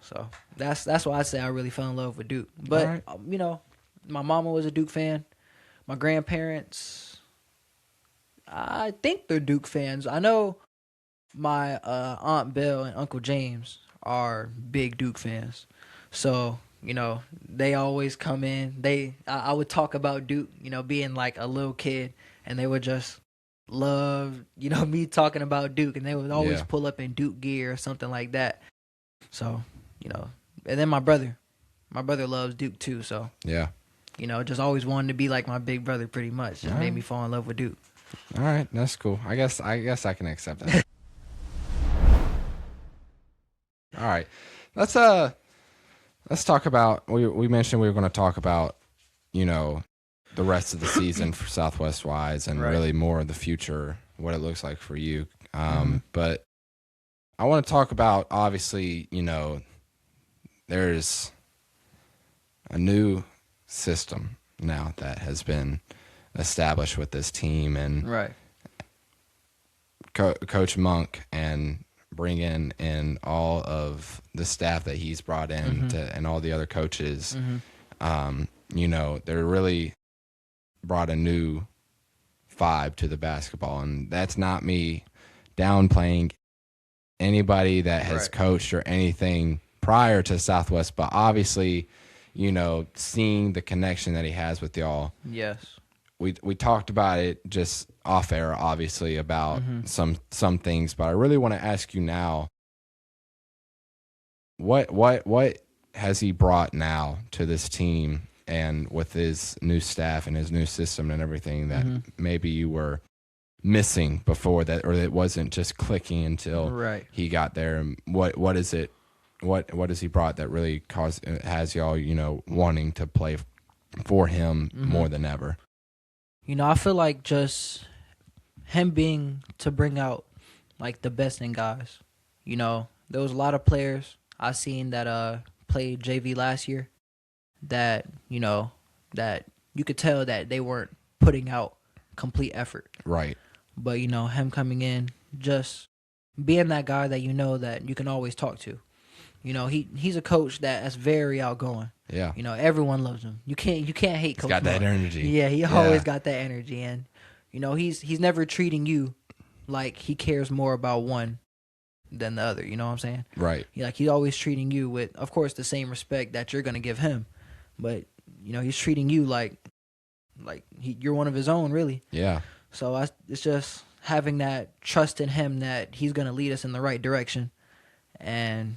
So that's why I say I really fell in love with Duke. But my mama was a Duke fan. My grandparents, I think they're Duke fans. I know my Aunt Belle and Uncle James are big Duke fans. So, they always come in. I would talk about Duke, being like a little kid, and they would just love, me talking about Duke, and they would always pull up in Duke gear or something like that. So, and then my brother loves Duke too, so. Yeah. Just always wanted to be like my big brother pretty much. Just made me fall in love with Duke. All right, that's cool. I guess I can accept that. All right. Let's talk about we mentioned we were going to talk about, the rest of the season for Southwest wise and really more of the future, what it looks like for you. But I want to talk about, obviously, there's a new system now that has been established with this team, and Coach Monk, and bringing in all of the staff that he's brought in and all the other coaches. They're really brought a new vibe to the basketball, and that's not me downplaying anybody that has coached or anything prior to Southwest, but obviously, seeing the connection that he has with y'all. Yes. We talked about it just off air, obviously, about some things, but I really want to ask you now, what has he brought now to this team, and with his new staff and his new system and everything that maybe you were missing before that, or it wasn't just clicking until he got there? And what is it? What has he brought that really has y'all, wanting to play for him more than ever? I feel like just him being to bring out like the best in guys. There was a lot of players I seen that played JV last year that that you could tell that they weren't putting out complete effort. Right. But him coming in, just being that guy that that you can always talk to. He's a coach that's very outgoing. Yeah. Everyone loves him. You can't hate Coach. He's got that energy. Yeah, he always got that energy, and he's never treating you like he cares more about one than the other. You know what I'm saying? Right. He's always treating you with, of course, the same respect that you're gonna give him, but he's treating you like you're one of his own, really. Yeah. So it's just having that trust in him that he's gonna lead us in the right direction, and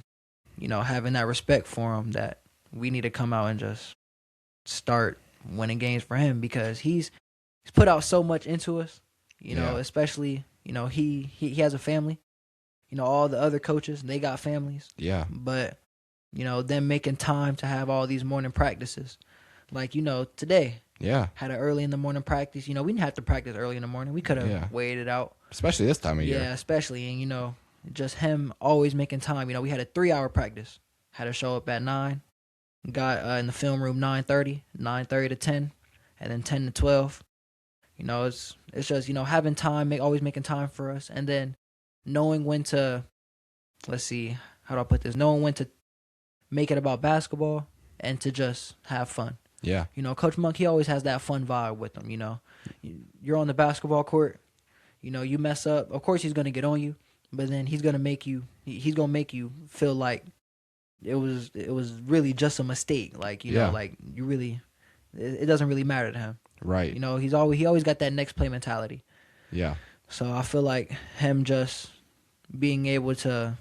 having that respect for him that we need to come out and just start winning games for him because he's put out so much into us, especially, he has a family. All the other coaches, they got families. Yeah. But, them making time to have all these morning practices. Like, today. Yeah. Had an early in the morning practice. We didn't have to practice early in the morning. We could have waited out. Especially this time of year. Yeah, especially. And, just him always making time. We had a 3-hour practice. Had to show up at 9. Got in the film room 9:30 to 10, and then 10 to 12. It's just, having time, always making time for us. And then knowing when to, let's see, how do I put this? Knowing when to make it about basketball and to just have fun. Yeah. Coach Monk, he always has that fun vibe with him, You're on the basketball court, you mess up. Of course he's going to get on you, but then he's going to make you feel like it was really just a mistake. Like, like you really, it doesn't really matter to him. Right. He always got that next play mentality. Yeah. So I feel like him just being able to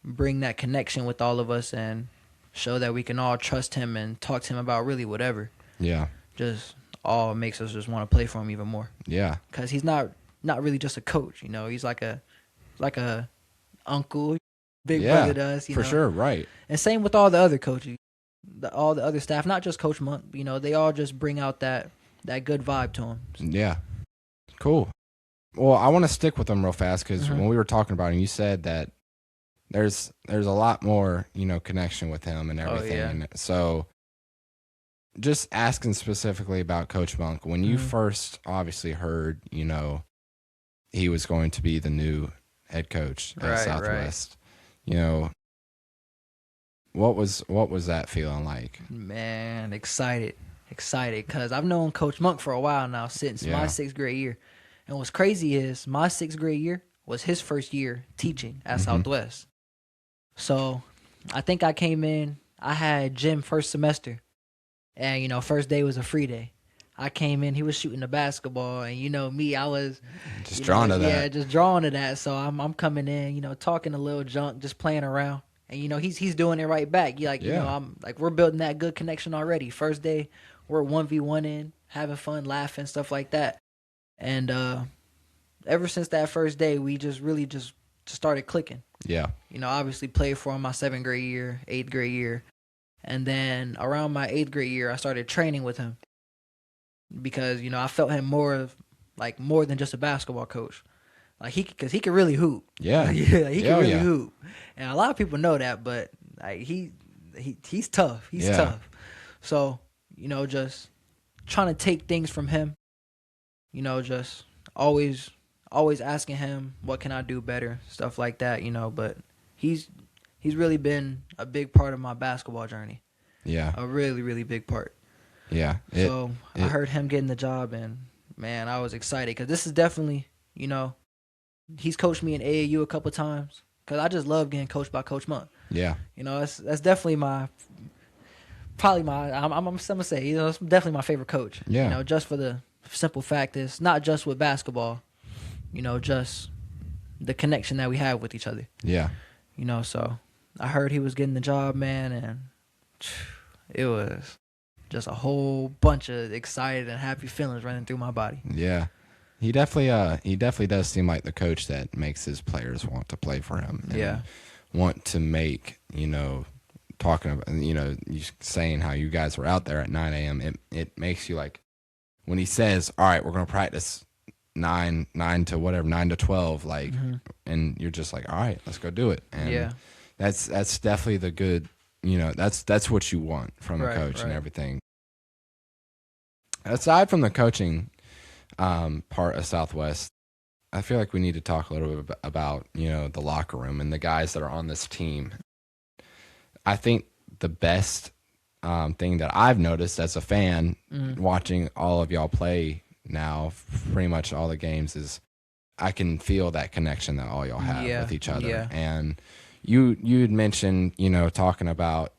bring that connection with all of us and show that we can all trust him and talk to him about really whatever. Yeah. Just all makes us just want to play for him even more. Yeah. Because he's not really just a coach, He's like a uncle, big brother to us, for sure, right. And same with all the other coaches, all the other staff, not just Coach Monk. They all just bring out that good vibe to him. Yeah. Cool. Well, I want to stick with him real fast because when we were talking about him, you said that there's a lot more, connection with him and everything. Oh, yeah. And so just asking specifically about Coach Monk, when you first obviously heard, he was going to be the new head coach at Southwest, what was that feeling like? Man, excited because I've known Coach Monk for a while now, since my 6th grade year. And what's crazy is my 6th grade year was his first year teaching at Southwest. So I think I came in, I had gym first semester, and, first day was a free day. I came in, he was shooting the basketball, and, me, I was just drawn to that. Yeah, just drawn to that. So I'm coming in, talking a little junk, just playing around. And, he's doing it right back. I'm like, we're building that good connection already. First day, we're 1v1 in, having fun, laughing, stuff like that. And ever since that first day, we just really just started clicking. Yeah. Obviously played for him my 7th grade year, 8th grade year. And then around my 8th grade year, I started training with him because, I felt him more than just a basketball coach. Like because he could really hoop. Yeah. Yeah, he can really hoop. And a lot of people know that, but like he's tough. He's tough. So, just trying to take things from him, just always asking him, what can I do better? Stuff like that, but he's really been a big part of my basketball journey. Yeah. A really, really big part. Yeah. I heard him getting the job, and man, I was excited because this is definitely, he's coached me in AAU a couple times because I just love getting coached by Coach Monk. Yeah. That's definitely I'm gonna say, it's definitely my favorite coach. Yeah. Just for the simple fact is not just with basketball, just the connection that we have with each other. Yeah. So I heard he was getting the job, man, and it was just a whole bunch of excited and happy feelings running through my body. Yeah. He definitely does seem like the coach that makes his players want to play for him. And want to make, talking about, you saying how you guys were out there at 9 a.m. It makes you like, when he says, all right, we're going to practice 9 to 12, like, and you're just like, all right, let's go do it. And that's definitely the good, that's what you want from a coach and everything. Aside from the coaching part of Southwest, I feel like we need to talk a little bit about, the locker room and the guys that are on this team. I think the best thing that I've noticed as a fan watching all of y'all play now, pretty much all the games, is I can feel that connection that all y'all have with each other. Yeah. And you'd mentioned, talking about,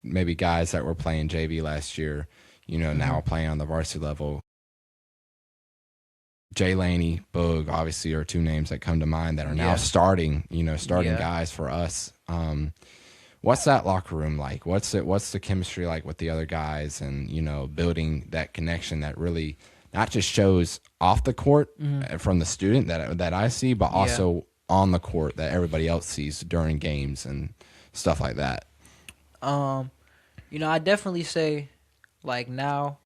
maybe guys that were playing JV last year, now playing on the varsity level. Jay Laney, Boog, obviously, are two names that come to mind that are now Yeah. starting Yeah. guys for us. What's that locker room like? What's the chemistry like with the other guys, and building that connection that really not just shows off the court from the student that I see, but Yeah. also on the court that everybody else sees during games and stuff like that. I definitely say, like, now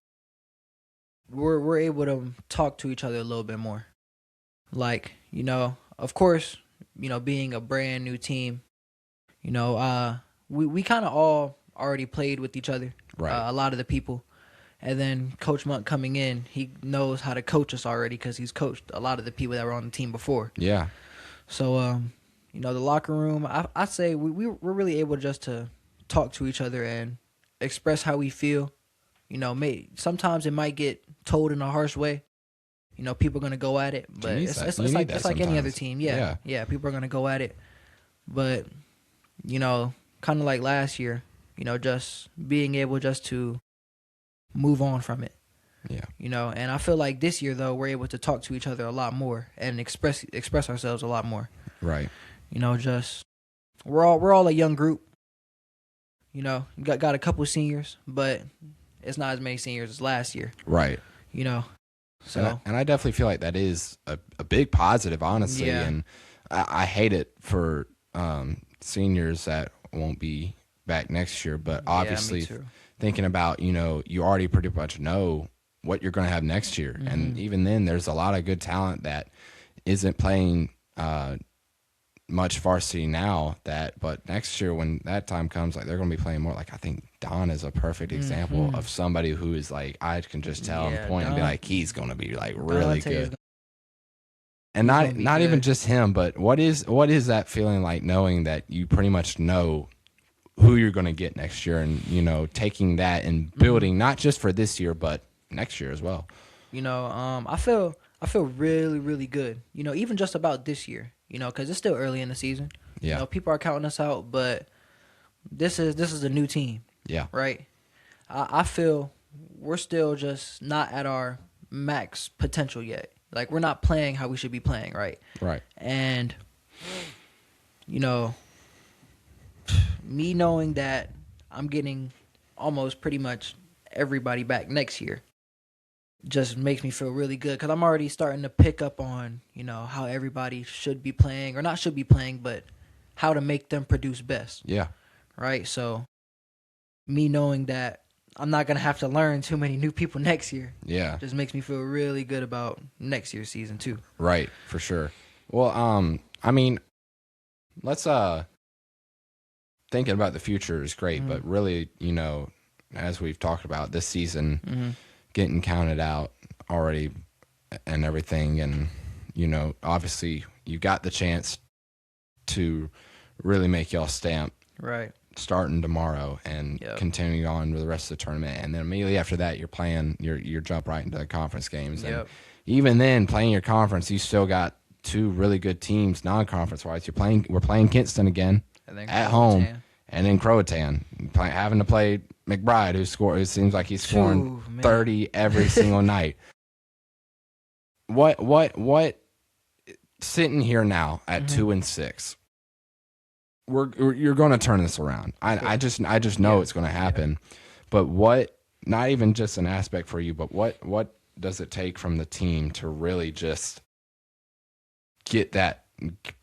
we're able to talk to each other a little bit more. Like, of course, being a brand new team, we kind of all already played with each other. Right. A lot of the people. And then Coach Monk coming in, he knows how to coach us already because he's coached a lot of the people that were on the team before. Yeah. So, the locker room, I say we're really able just to talk to each other and express how we feel. Sometimes it might get told in a harsh way. People are going to go at it, but it's like any other team. Yeah. People are going to go at it. But, kind of like last year, just being able just to move on from it. Yeah. And I feel like this year, though, we're able to talk to each other a lot more and express ourselves a lot more. Right. Just we're all a young group. Got a couple of seniors, but it's not as many seniors as last year. Right. So and I definitely feel like that is a big positive, honestly. Yeah. And I hate it for seniors that won't be back next year, but obviously me too. thinking about, you already pretty much know what you're going to have next year. Mm-hmm. And even then, there's a lot of good talent that isn't playing much varsity now, but next year when that time comes, like, they're going to be playing more. Like, I think Don is a perfect example of somebody who is like, I can just tell him point and be like, he's going to be like really good. And not even just him, but what is that feeling like, knowing that you pretty much know who you're going to get next year, and taking that and building not just for this year but next year as well. I feel really, really good. Even just about this year. Because it's still early in the season. Yeah. People are counting us out, but this is a new team. Yeah. Right. I feel we're still just not at our max potential yet. Like, we're not playing how we should be playing. Right. Right. And me knowing that I'm getting almost pretty much everybody back next year just makes me feel really good, because I'm already starting to pick up on, how everybody should be playing, or not should be playing, but how to make them produce best. Yeah. Right? So me knowing that I'm not going to have to learn too many new people next year. Yeah. Just makes me feel really good about next year's season too. Right, for sure. Well, let's thinking about the future is great, but really, as we've talked about this season, getting counted out already and everything, and obviously you got the chance to really make y'all stamp Right. starting tomorrow and continuing on with the rest of the tournament, and then immediately after that you're playing your jump right into the conference games. And even then, playing your conference, you still got two really good teams non-conference wise. We're playing Kinston again at home, and then Croatan, having to play McBride, who seems like he's scoring 30 every single night. What sitting here now at 2-6, you're going to turn this around. I just know it's going to happen. But what, not even just an aspect for you, but what does it take from the team to really just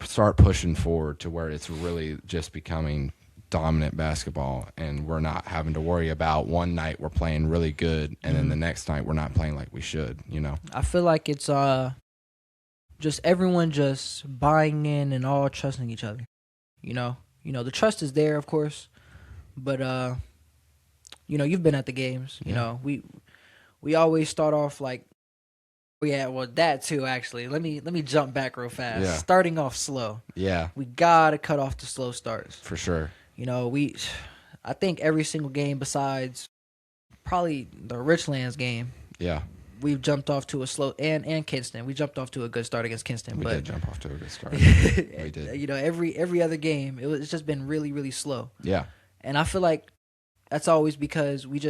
start pushing forward to where it's really just becoming dominant basketball, and we're not having to worry about one night we're playing really good and then the next night we're not playing like we should, I feel like it's just everyone just buying in and all trusting each other. The trust is there, of course, but you've been at the games. We always start off like, that too, actually. Let me jump back real fast. Yeah. Starting off slow. Yeah. We gotta cut off the slow starts. For sure. I think every single game besides probably the Richlands game. Yeah. We've jumped off to a slow, and Kinston. We jumped off to a good start against Kinston. We did jump off to a good start. We did. Every other game, it's just been really, really slow. Yeah. And I feel like that's always because we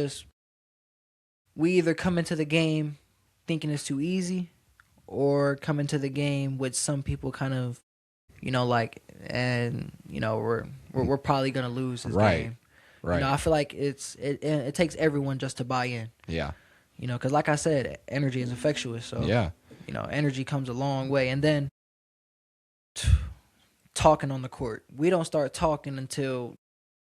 either come into the game thinking it's too easy, or come into the game with some people kind of, like, and we're probably gonna lose this game. Right. I feel like it takes everyone just to buy in. Yeah. Because like I said, energy is infectious. So Yeah. energy comes a long way. And then talking on the court, we don't start talking until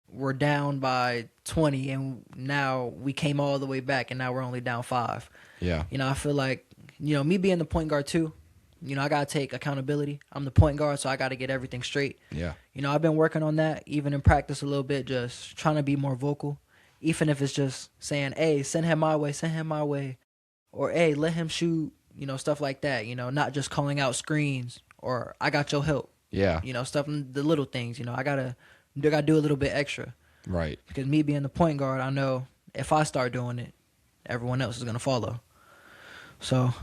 we're down by 20, and now we came all the way back, and now we're only down 5. Yeah. I feel like me being the point guard too. I gotta take accountability. I'm the point guard, so I gotta get everything straight. Yeah. I've been working on that, even in practice a little bit, just trying to be more vocal. Even if it's just saying, hey, send him my way. Or, hey, let him shoot, stuff like that. Not just calling out screens or I got your help. Yeah. Stuff, the little things, I gotta do a little bit extra. Right. Because me being the point guard, I know if I start doing it, everyone else is going to follow. So,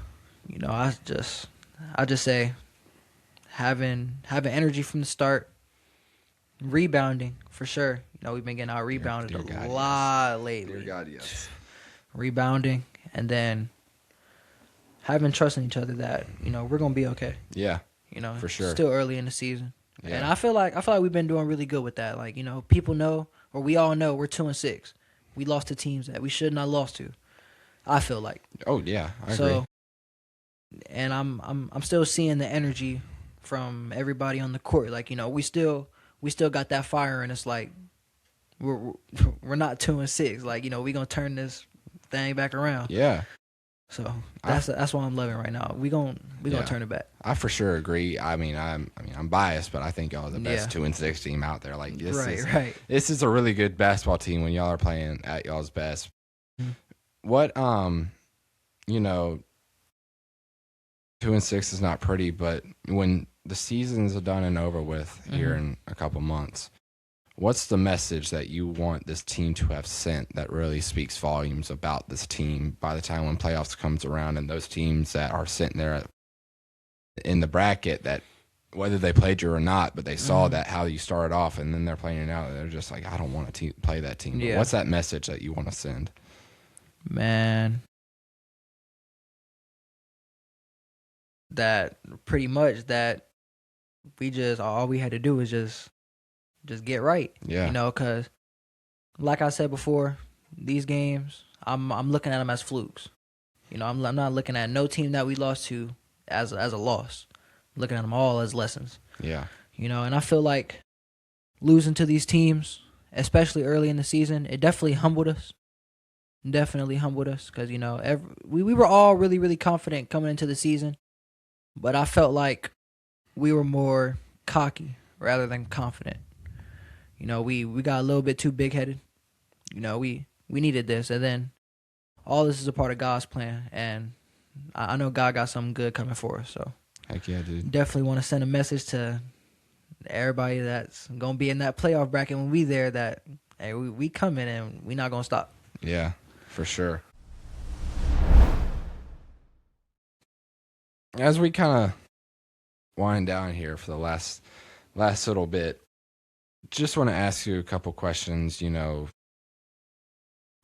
I just say having energy from the start, rebounding for sure. We've been getting out rebounded a lot lately. Dear God, yes. Rebounding, and then having trust in each other that we're gonna be okay. Yeah. For sure. Still early in the season, yeah. And I feel like we've been doing really good with that. Like people know, or we all know, we're 2-6. We lost to teams that we should not lost to. I feel like. Oh yeah, I agree. And I'm still seeing the energy from everybody on the court. Like we still got that fire, and it's like we're not 2-6. Like we gonna turn this thing back around. Yeah. So that's what I'm loving right now. We gonna turn it back. I for sure agree. I'm biased, but I think y'all are the best 2-6 team out there. Like this is a really good basketball team when y'all are playing at y'all's best. Mm-hmm. What 2-6 is not pretty, but when the season's done and over with here in a couple months, what's the message that you want this team to have sent that really speaks volumes about this team by the time when playoffs comes around, and those teams that are sitting there in the bracket that whether they played you or not, but they saw that how you started off and then they're playing it out, they're just like, I don't want to play that team. Yeah. What's that message that you want to send? Man, that pretty much that we just all we had to do was just get right. Yeah. Because like I said before, these games I'm looking at them as flukes. I'm not looking at no team that we lost to as a loss. I'm looking at them all as lessons. Yeah. And I feel like losing to these teams, especially early in the season, it definitely humbled us. Because we were all really, really confident coming into the season, but I felt like we were more cocky rather than confident. We got a little bit too big-headed. We needed this, and then all this is a part of God's plan, and I know God got something good coming for us. So, heck yeah, dude. Definitely want to send a message to everybody that's gonna be in that playoff bracket when we there that hey, we coming and we not gonna stop. Yeah, for sure. As we kind of wind down here for the last little bit, just want to ask you a couple questions,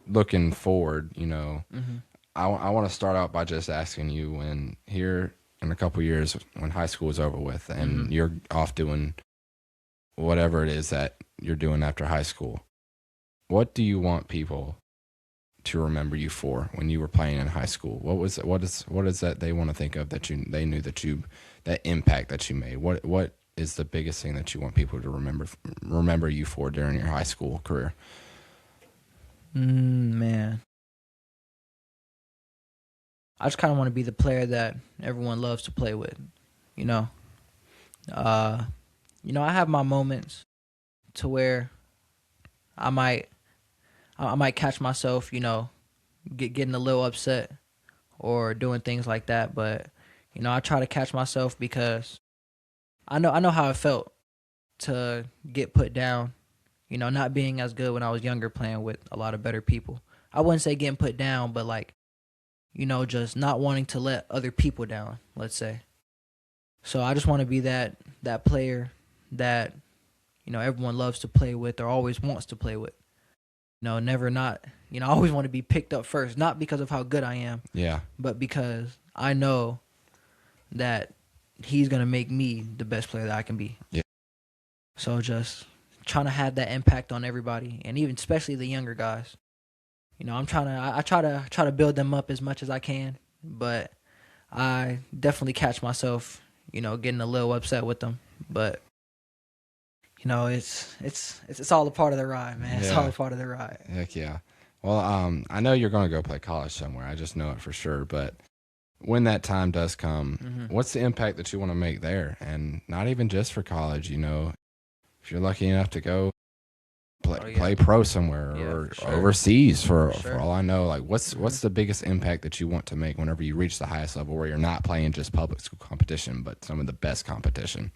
looking forward, I want to start out by just asking you, when here in a couple years, when high school is over with and you're off doing whatever it is that you're doing after high school, what do you want people to remember you for when you were playing in high school? What is that they want to think of that they knew that impact that you made? What is the biggest thing that you want people to remember you for during your high school career? Man, I just kind of want to be the player that everyone loves to play with. I have my moments to where I might catch myself, getting a little upset or doing things like that. But, I try to catch myself because I know how it felt to get put down, not being as good when I was younger playing with a lot of better people. I wouldn't say getting put down, but just not wanting to let other people down, let's say. So I just want to be that player that, everyone loves to play with or always wants to play with. Never not, I always want to be picked up first, not because of how good I am. Yeah. But because I know that he's gonna make me the best player that I can be. Yeah. So just trying to have that impact on everybody, and even especially the younger guys. You know, I try to build them up as much as I can, but I definitely catch myself, you know, getting a little upset with them. But you know, it's all a part of the ride, man. It's all a part of the ride. Heck yeah. Well, I know you're going to go play college somewhere. I just know it for sure. But when that time does come, what's the impact that you want to make there? And not even just for college, you know, if you're lucky enough to go play pro somewhere or overseas for all I know, like what's the biggest impact that you want to make whenever you reach the highest level where you're not playing just public school competition, but some of the best competition?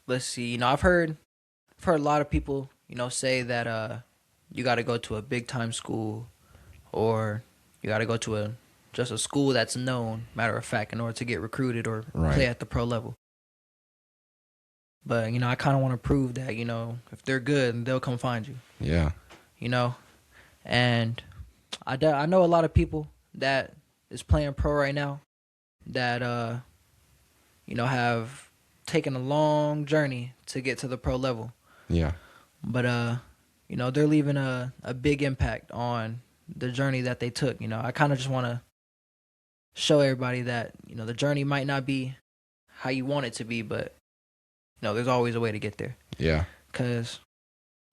Let's see. You know, I've heard a lot of people, you know, say that you got to go to a big time school, or you got to go to just a school that's known, matter of fact, in order to get recruited or play at the pro level. But, you know, I kind of want to prove that, you know, if they're good, they'll come find you. Yeah. You know, and I know a lot of people that is playing pro right now that, you know, have taken a long journey to get to the pro level. Yeah. But, you know, they're leaving a big impact on the journey that they took. You know, I kind of just want to show everybody that, you know, the journey might not be how you want it to be, but, you know, there's always a way to get there. Yeah. Because,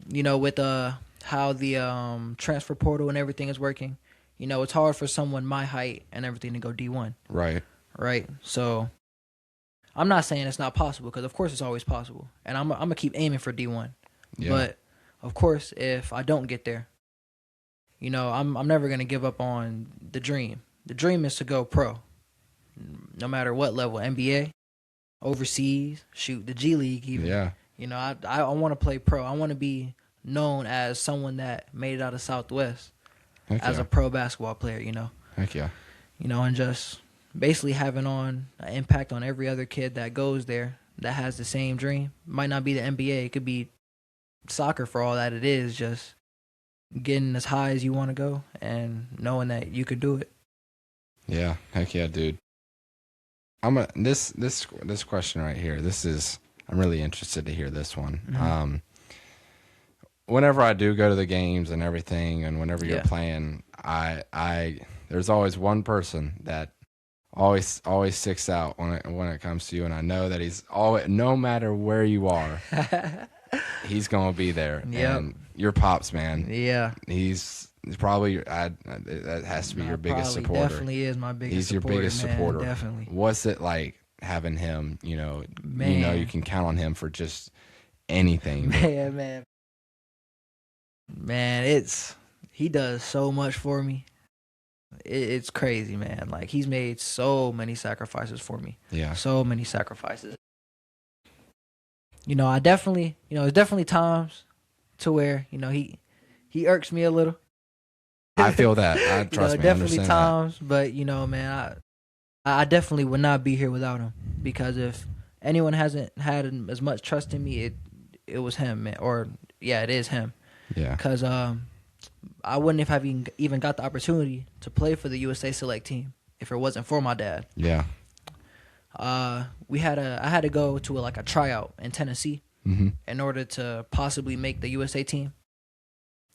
you know, with how the transfer portal and everything is working, you know, it's hard for someone my height and everything to go D1. Right. Right. So I'm not saying it's not possible, because of course it's always possible. And I'm going to keep aiming for D1. Yeah. But, of course, if I don't get there, you know, I'm never going to give up on the dream. The dream is to go pro, no matter what level, NBA, overseas, shoot, the G League even. Yeah. You know, I want to play pro. I want to be known as someone that made it out of Southwest as a pro basketball player, you know. Heck yeah. You know, and just basically having an impact on every other kid that goes there that has the same dream. Might not be the NBA. It could be soccer for all that it is, just getting as high as you want to go and knowing that you could do it. Yeah. Heck yeah, dude. This question right here. I'm really interested to hear this one. Mm-hmm. Whenever I do go to the games and everything, and whenever you're playing, there's always one person that always sticks out when it comes to you, and I know that he's always, no matter where you are, he's gonna be there. Yep. And your pops, man. Yeah. He's probably that has to be your biggest supporter. Definitely is my biggest. He's your biggest supporter. Definitely. What's it like having him? You know, you can count on him for just anything. Man, he does so much for me. It's crazy, man. Like, he's made so many sacrifices for me. Yeah. So many sacrifices. You know, there's definitely times to where, you know, he irks me a little. I feel that. Trust me. Definitely times, but, you know, man, I definitely would not be here without him, because if anyone hasn't had as much trust in me, it was him, man. Or it is him. Yeah. Because I wouldn't have even got the opportunity to play for the USA Select team if it wasn't for my dad. Yeah. I had to go to a tryout in Tennessee in order to possibly make the USA team.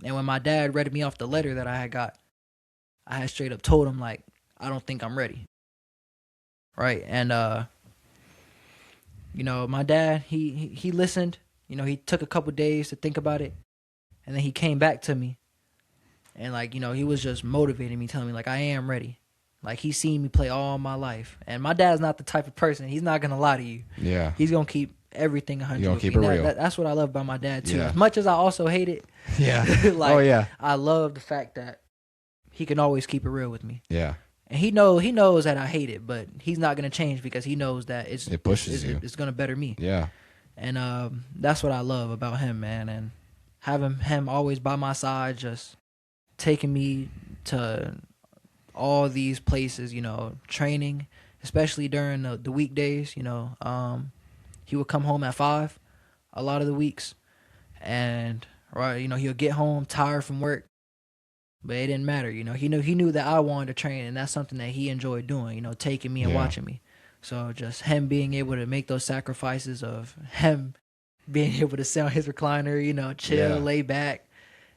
And when my dad read me off the letter that I had got, I had straight up told him, like, I don't think I'm ready. Right. And you know, my dad, he listened. You know, he took a couple days to think about it, and then he came back to me. And, like, you know, he was just motivating me, telling me, like, I am ready. Like, he's seen me play all my life. And my dad's not the type of person, he's not going to lie to you. Yeah. He's going to keep everything 100. You're going to keep it real. That's what I love about my dad, too. Yeah. As much as I also hate it. Yeah. I love the fact that he can always keep it real with me. Yeah. And he knows that I hate it, but he's not going to change, because he knows that it pushes you. It's going to better me. Yeah. And that's what I love about him, man. And having him always by my side, just taking me to all these places, you know, training, especially during the weekdays, you know. He would come home at 5 a lot of the weeks, and, right, you know, he'll get home tired from work, but it didn't matter. He knew that I wanted to train, and that's something that he enjoyed doing. Taking me and Yeah. watching me. So just him being able to make those sacrifices of him being able to sit on his recliner, chill, Yeah. lay back.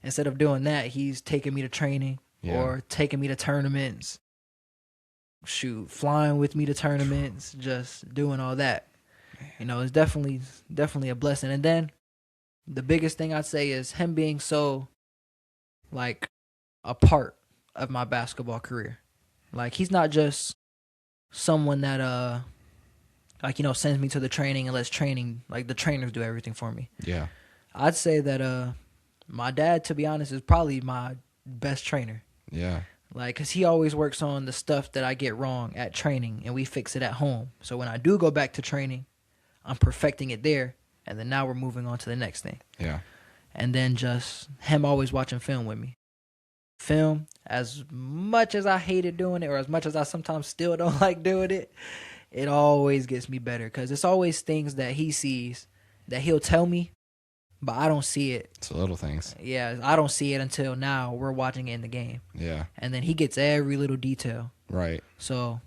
Instead of doing that, he's taking me to training or taking me to tournaments. Shoot, flying with me to tournaments, just doing all that. It's definitely a blessing. And then the biggest thing I'd say is him being so like a part of my basketball career. Like he's not just someone that sends me to the training and lets training, like the trainers do everything for me. Yeah. I'd say that my dad, to be honest, is probably my best trainer. Yeah. Like, cause he always works on the stuff that I get wrong at training, and we fix it at home. So when I do go back to training, I'm perfecting it there, and then now we're moving on to the next thing. Yeah. And then just him always watching film with me. Film, as much as I hated doing it, or as much as I sometimes still don't like doing it, it always gets me better. Because it's always things that he sees that he'll tell me, but I don't see it. It's the little things. Yeah, I don't see it until now we're watching it in the game. Yeah. And then he gets every little detail. Right. So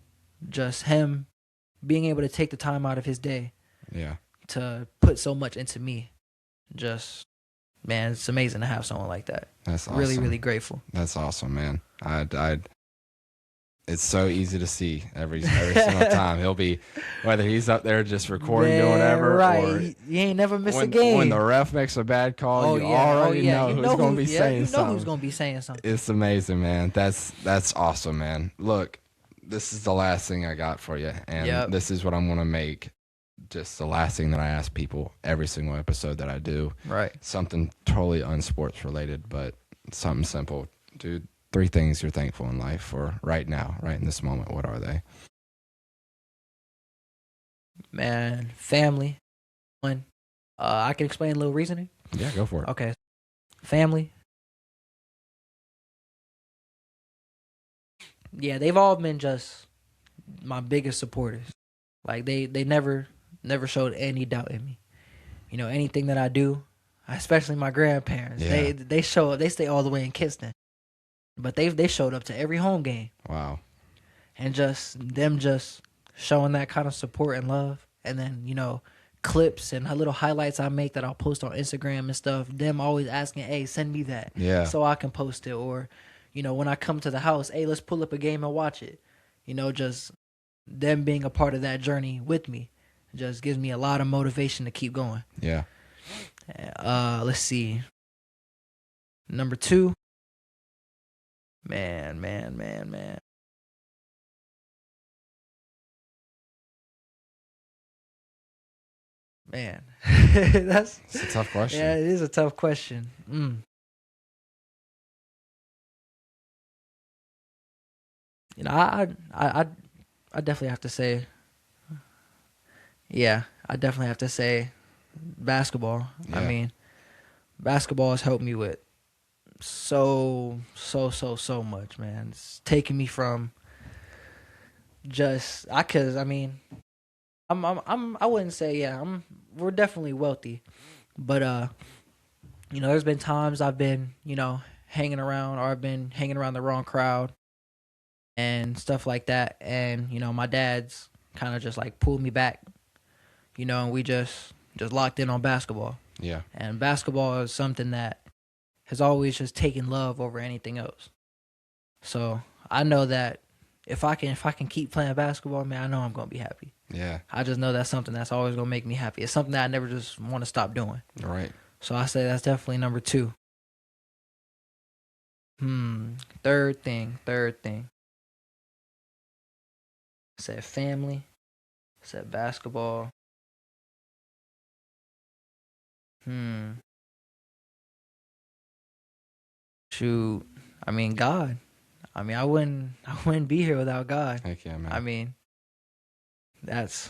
just him being able to take the time out of his day Yeah. to put so much into me, just, man, it's amazing to have someone like that. That's awesome. Really, really grateful. That's awesome, man. It's so easy to see every single time. He'll be, whether he's up there just recording, doing whatever, right. or You ain't never miss a game. When the ref makes a bad call, you already know who's going to be saying something. You know who's going to be saying something. It's amazing, man. That's awesome, man. Look, this is the last thing I got for you, and this is what I'm going to make just the last thing that I ask people every single episode that I do. Right. Something totally unsports related, but something simple. Dude, 3 things you're thankful in life for right now, right in this moment. What are they? Man, family. One. I can explain a little reasoning. Yeah, go for it. Okay. Family. Yeah, they've all been just my biggest supporters. Like they never showed any doubt in me. Anything that I do, especially my grandparents, they show up. They stay all the way in Kinston, but they showed up to every home game. Wow. And just them just showing that kind of support and love, and then clips and little highlights I make that I'll post on Instagram and stuff. Them always asking, "Hey, send me that, so I can post it." Or, when I come to the house, "Hey, let's pull up a game and watch it." Just them being a part of that journey with me just gives me a lot of motivation to keep going. Yeah. Let's see. Number 2. Man. It's a tough question. Yeah, it is a tough question. I definitely have to say, I definitely have to say basketball. Yeah. I mean, basketball has helped me with so much, man. It's taken me from just I wouldn't say we're definitely wealthy, but there's been times I've been hanging around, or I've been hanging around the wrong crowd and stuff like that, and my dad's kind of just like pulled me back, and we just locked in on basketball. Yeah. And basketball is something that has always just taken love over anything else. So I know that if I can keep playing basketball, man, I know I'm gonna be happy. Yeah. I just know that's something that's always gonna make me happy. It's something that I never just want to stop doing. Right. So I say that's definitely number 2. Third thing. I said family. I said basketball. Shoot. I mean, God. I mean, I wouldn't be here without God. Heck yeah, man. I mean, that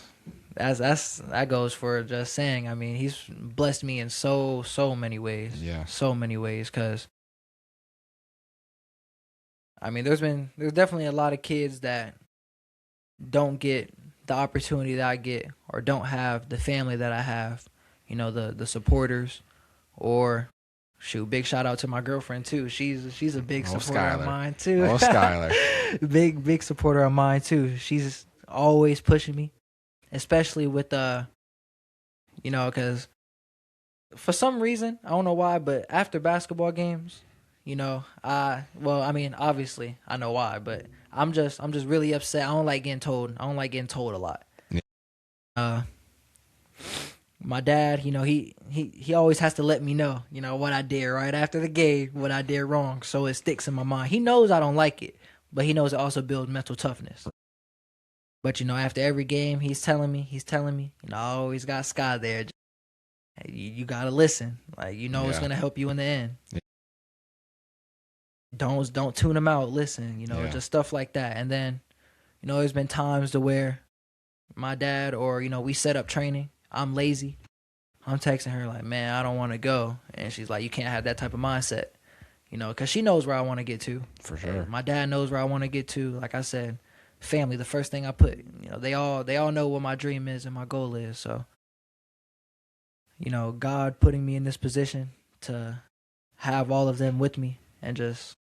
goes for just saying. I mean, He's blessed me in so many ways. Yeah. So many ways, because I mean, there's definitely a lot of kids that don't get the opportunity that I get, or don't have the family that I have. The supporters, or Shoot, big shout out to my girlfriend too. She's a big supporter of mine too. Oh, Skylar. big supporter of mine too. She's always pushing me, especially with because for some reason I don't know why, but after basketball games, obviously I know why, but I'm just really upset. I don't like getting told. I don't like getting told a lot. Yeah. My dad, he always has to let me know, what I did right after the game, what I did wrong, so it sticks in my mind. He knows I don't like it, but he knows it also builds mental toughness. But after every game, he's telling me, I always got Sky there. You gotta listen, it's gonna help you in the end. Yeah. Don't tune him out. Listen, just stuff like that. And then, there's been times to where my dad or we set up training. I'm lazy. I'm texting her like, man, I don't want to go. And she's like, you can't have that type of mindset, because she knows where I want to get to. For sure. My dad knows where I want to get to. Like I said, family, the first thing I put, they all know what my dream is and my goal is. So, God putting me in this position to have all of them with me and just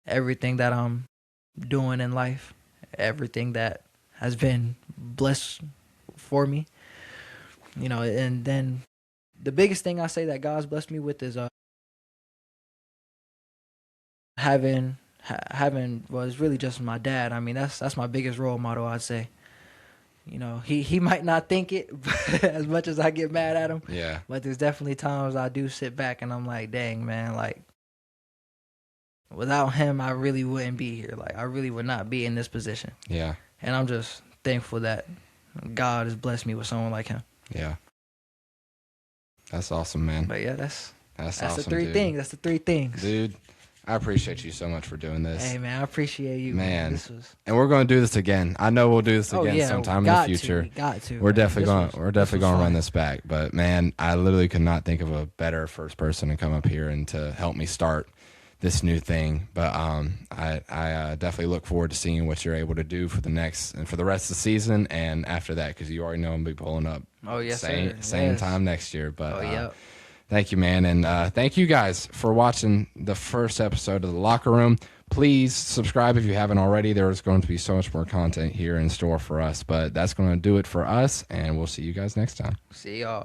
everything that I'm doing in life, everything that has been blessed for me. And then the biggest thing I say that God's blessed me with is having it's really just my dad. I mean, that's my biggest role model, I'd say. He might not think it as much as I get mad at him. Yeah. But there's definitely times I do sit back and I'm like, dang, man, like without him, I really wouldn't be here. Like I really would not be in this position. Yeah. And I'm just thankful that God has blessed me with someone like him. Yeah. That's awesome, man. But yeah, that's awesome, the three dude. things. That's the three things. Dude, I appreciate you so much for doing this. Hey, man, I appreciate you. Man. And we're going to do this again. I know we'll do this again sometime in the future. Got to. We're definitely going to run this back. But, man, I literally could not think of a better first person to come up here and to help me start this new thing. But I definitely look forward to seeing what you're able to do for the rest of the season and after that, because you already know I'm going to be pulling up. Oh, yes, same time next year. But yeah. Thank you, man. And thank you guys for watching the first episode of The Locker Room. Please subscribe if you haven't already. There's going to be so much more content here in store for us. But that's going to do it for us, and we'll see you guys next time. See y'all.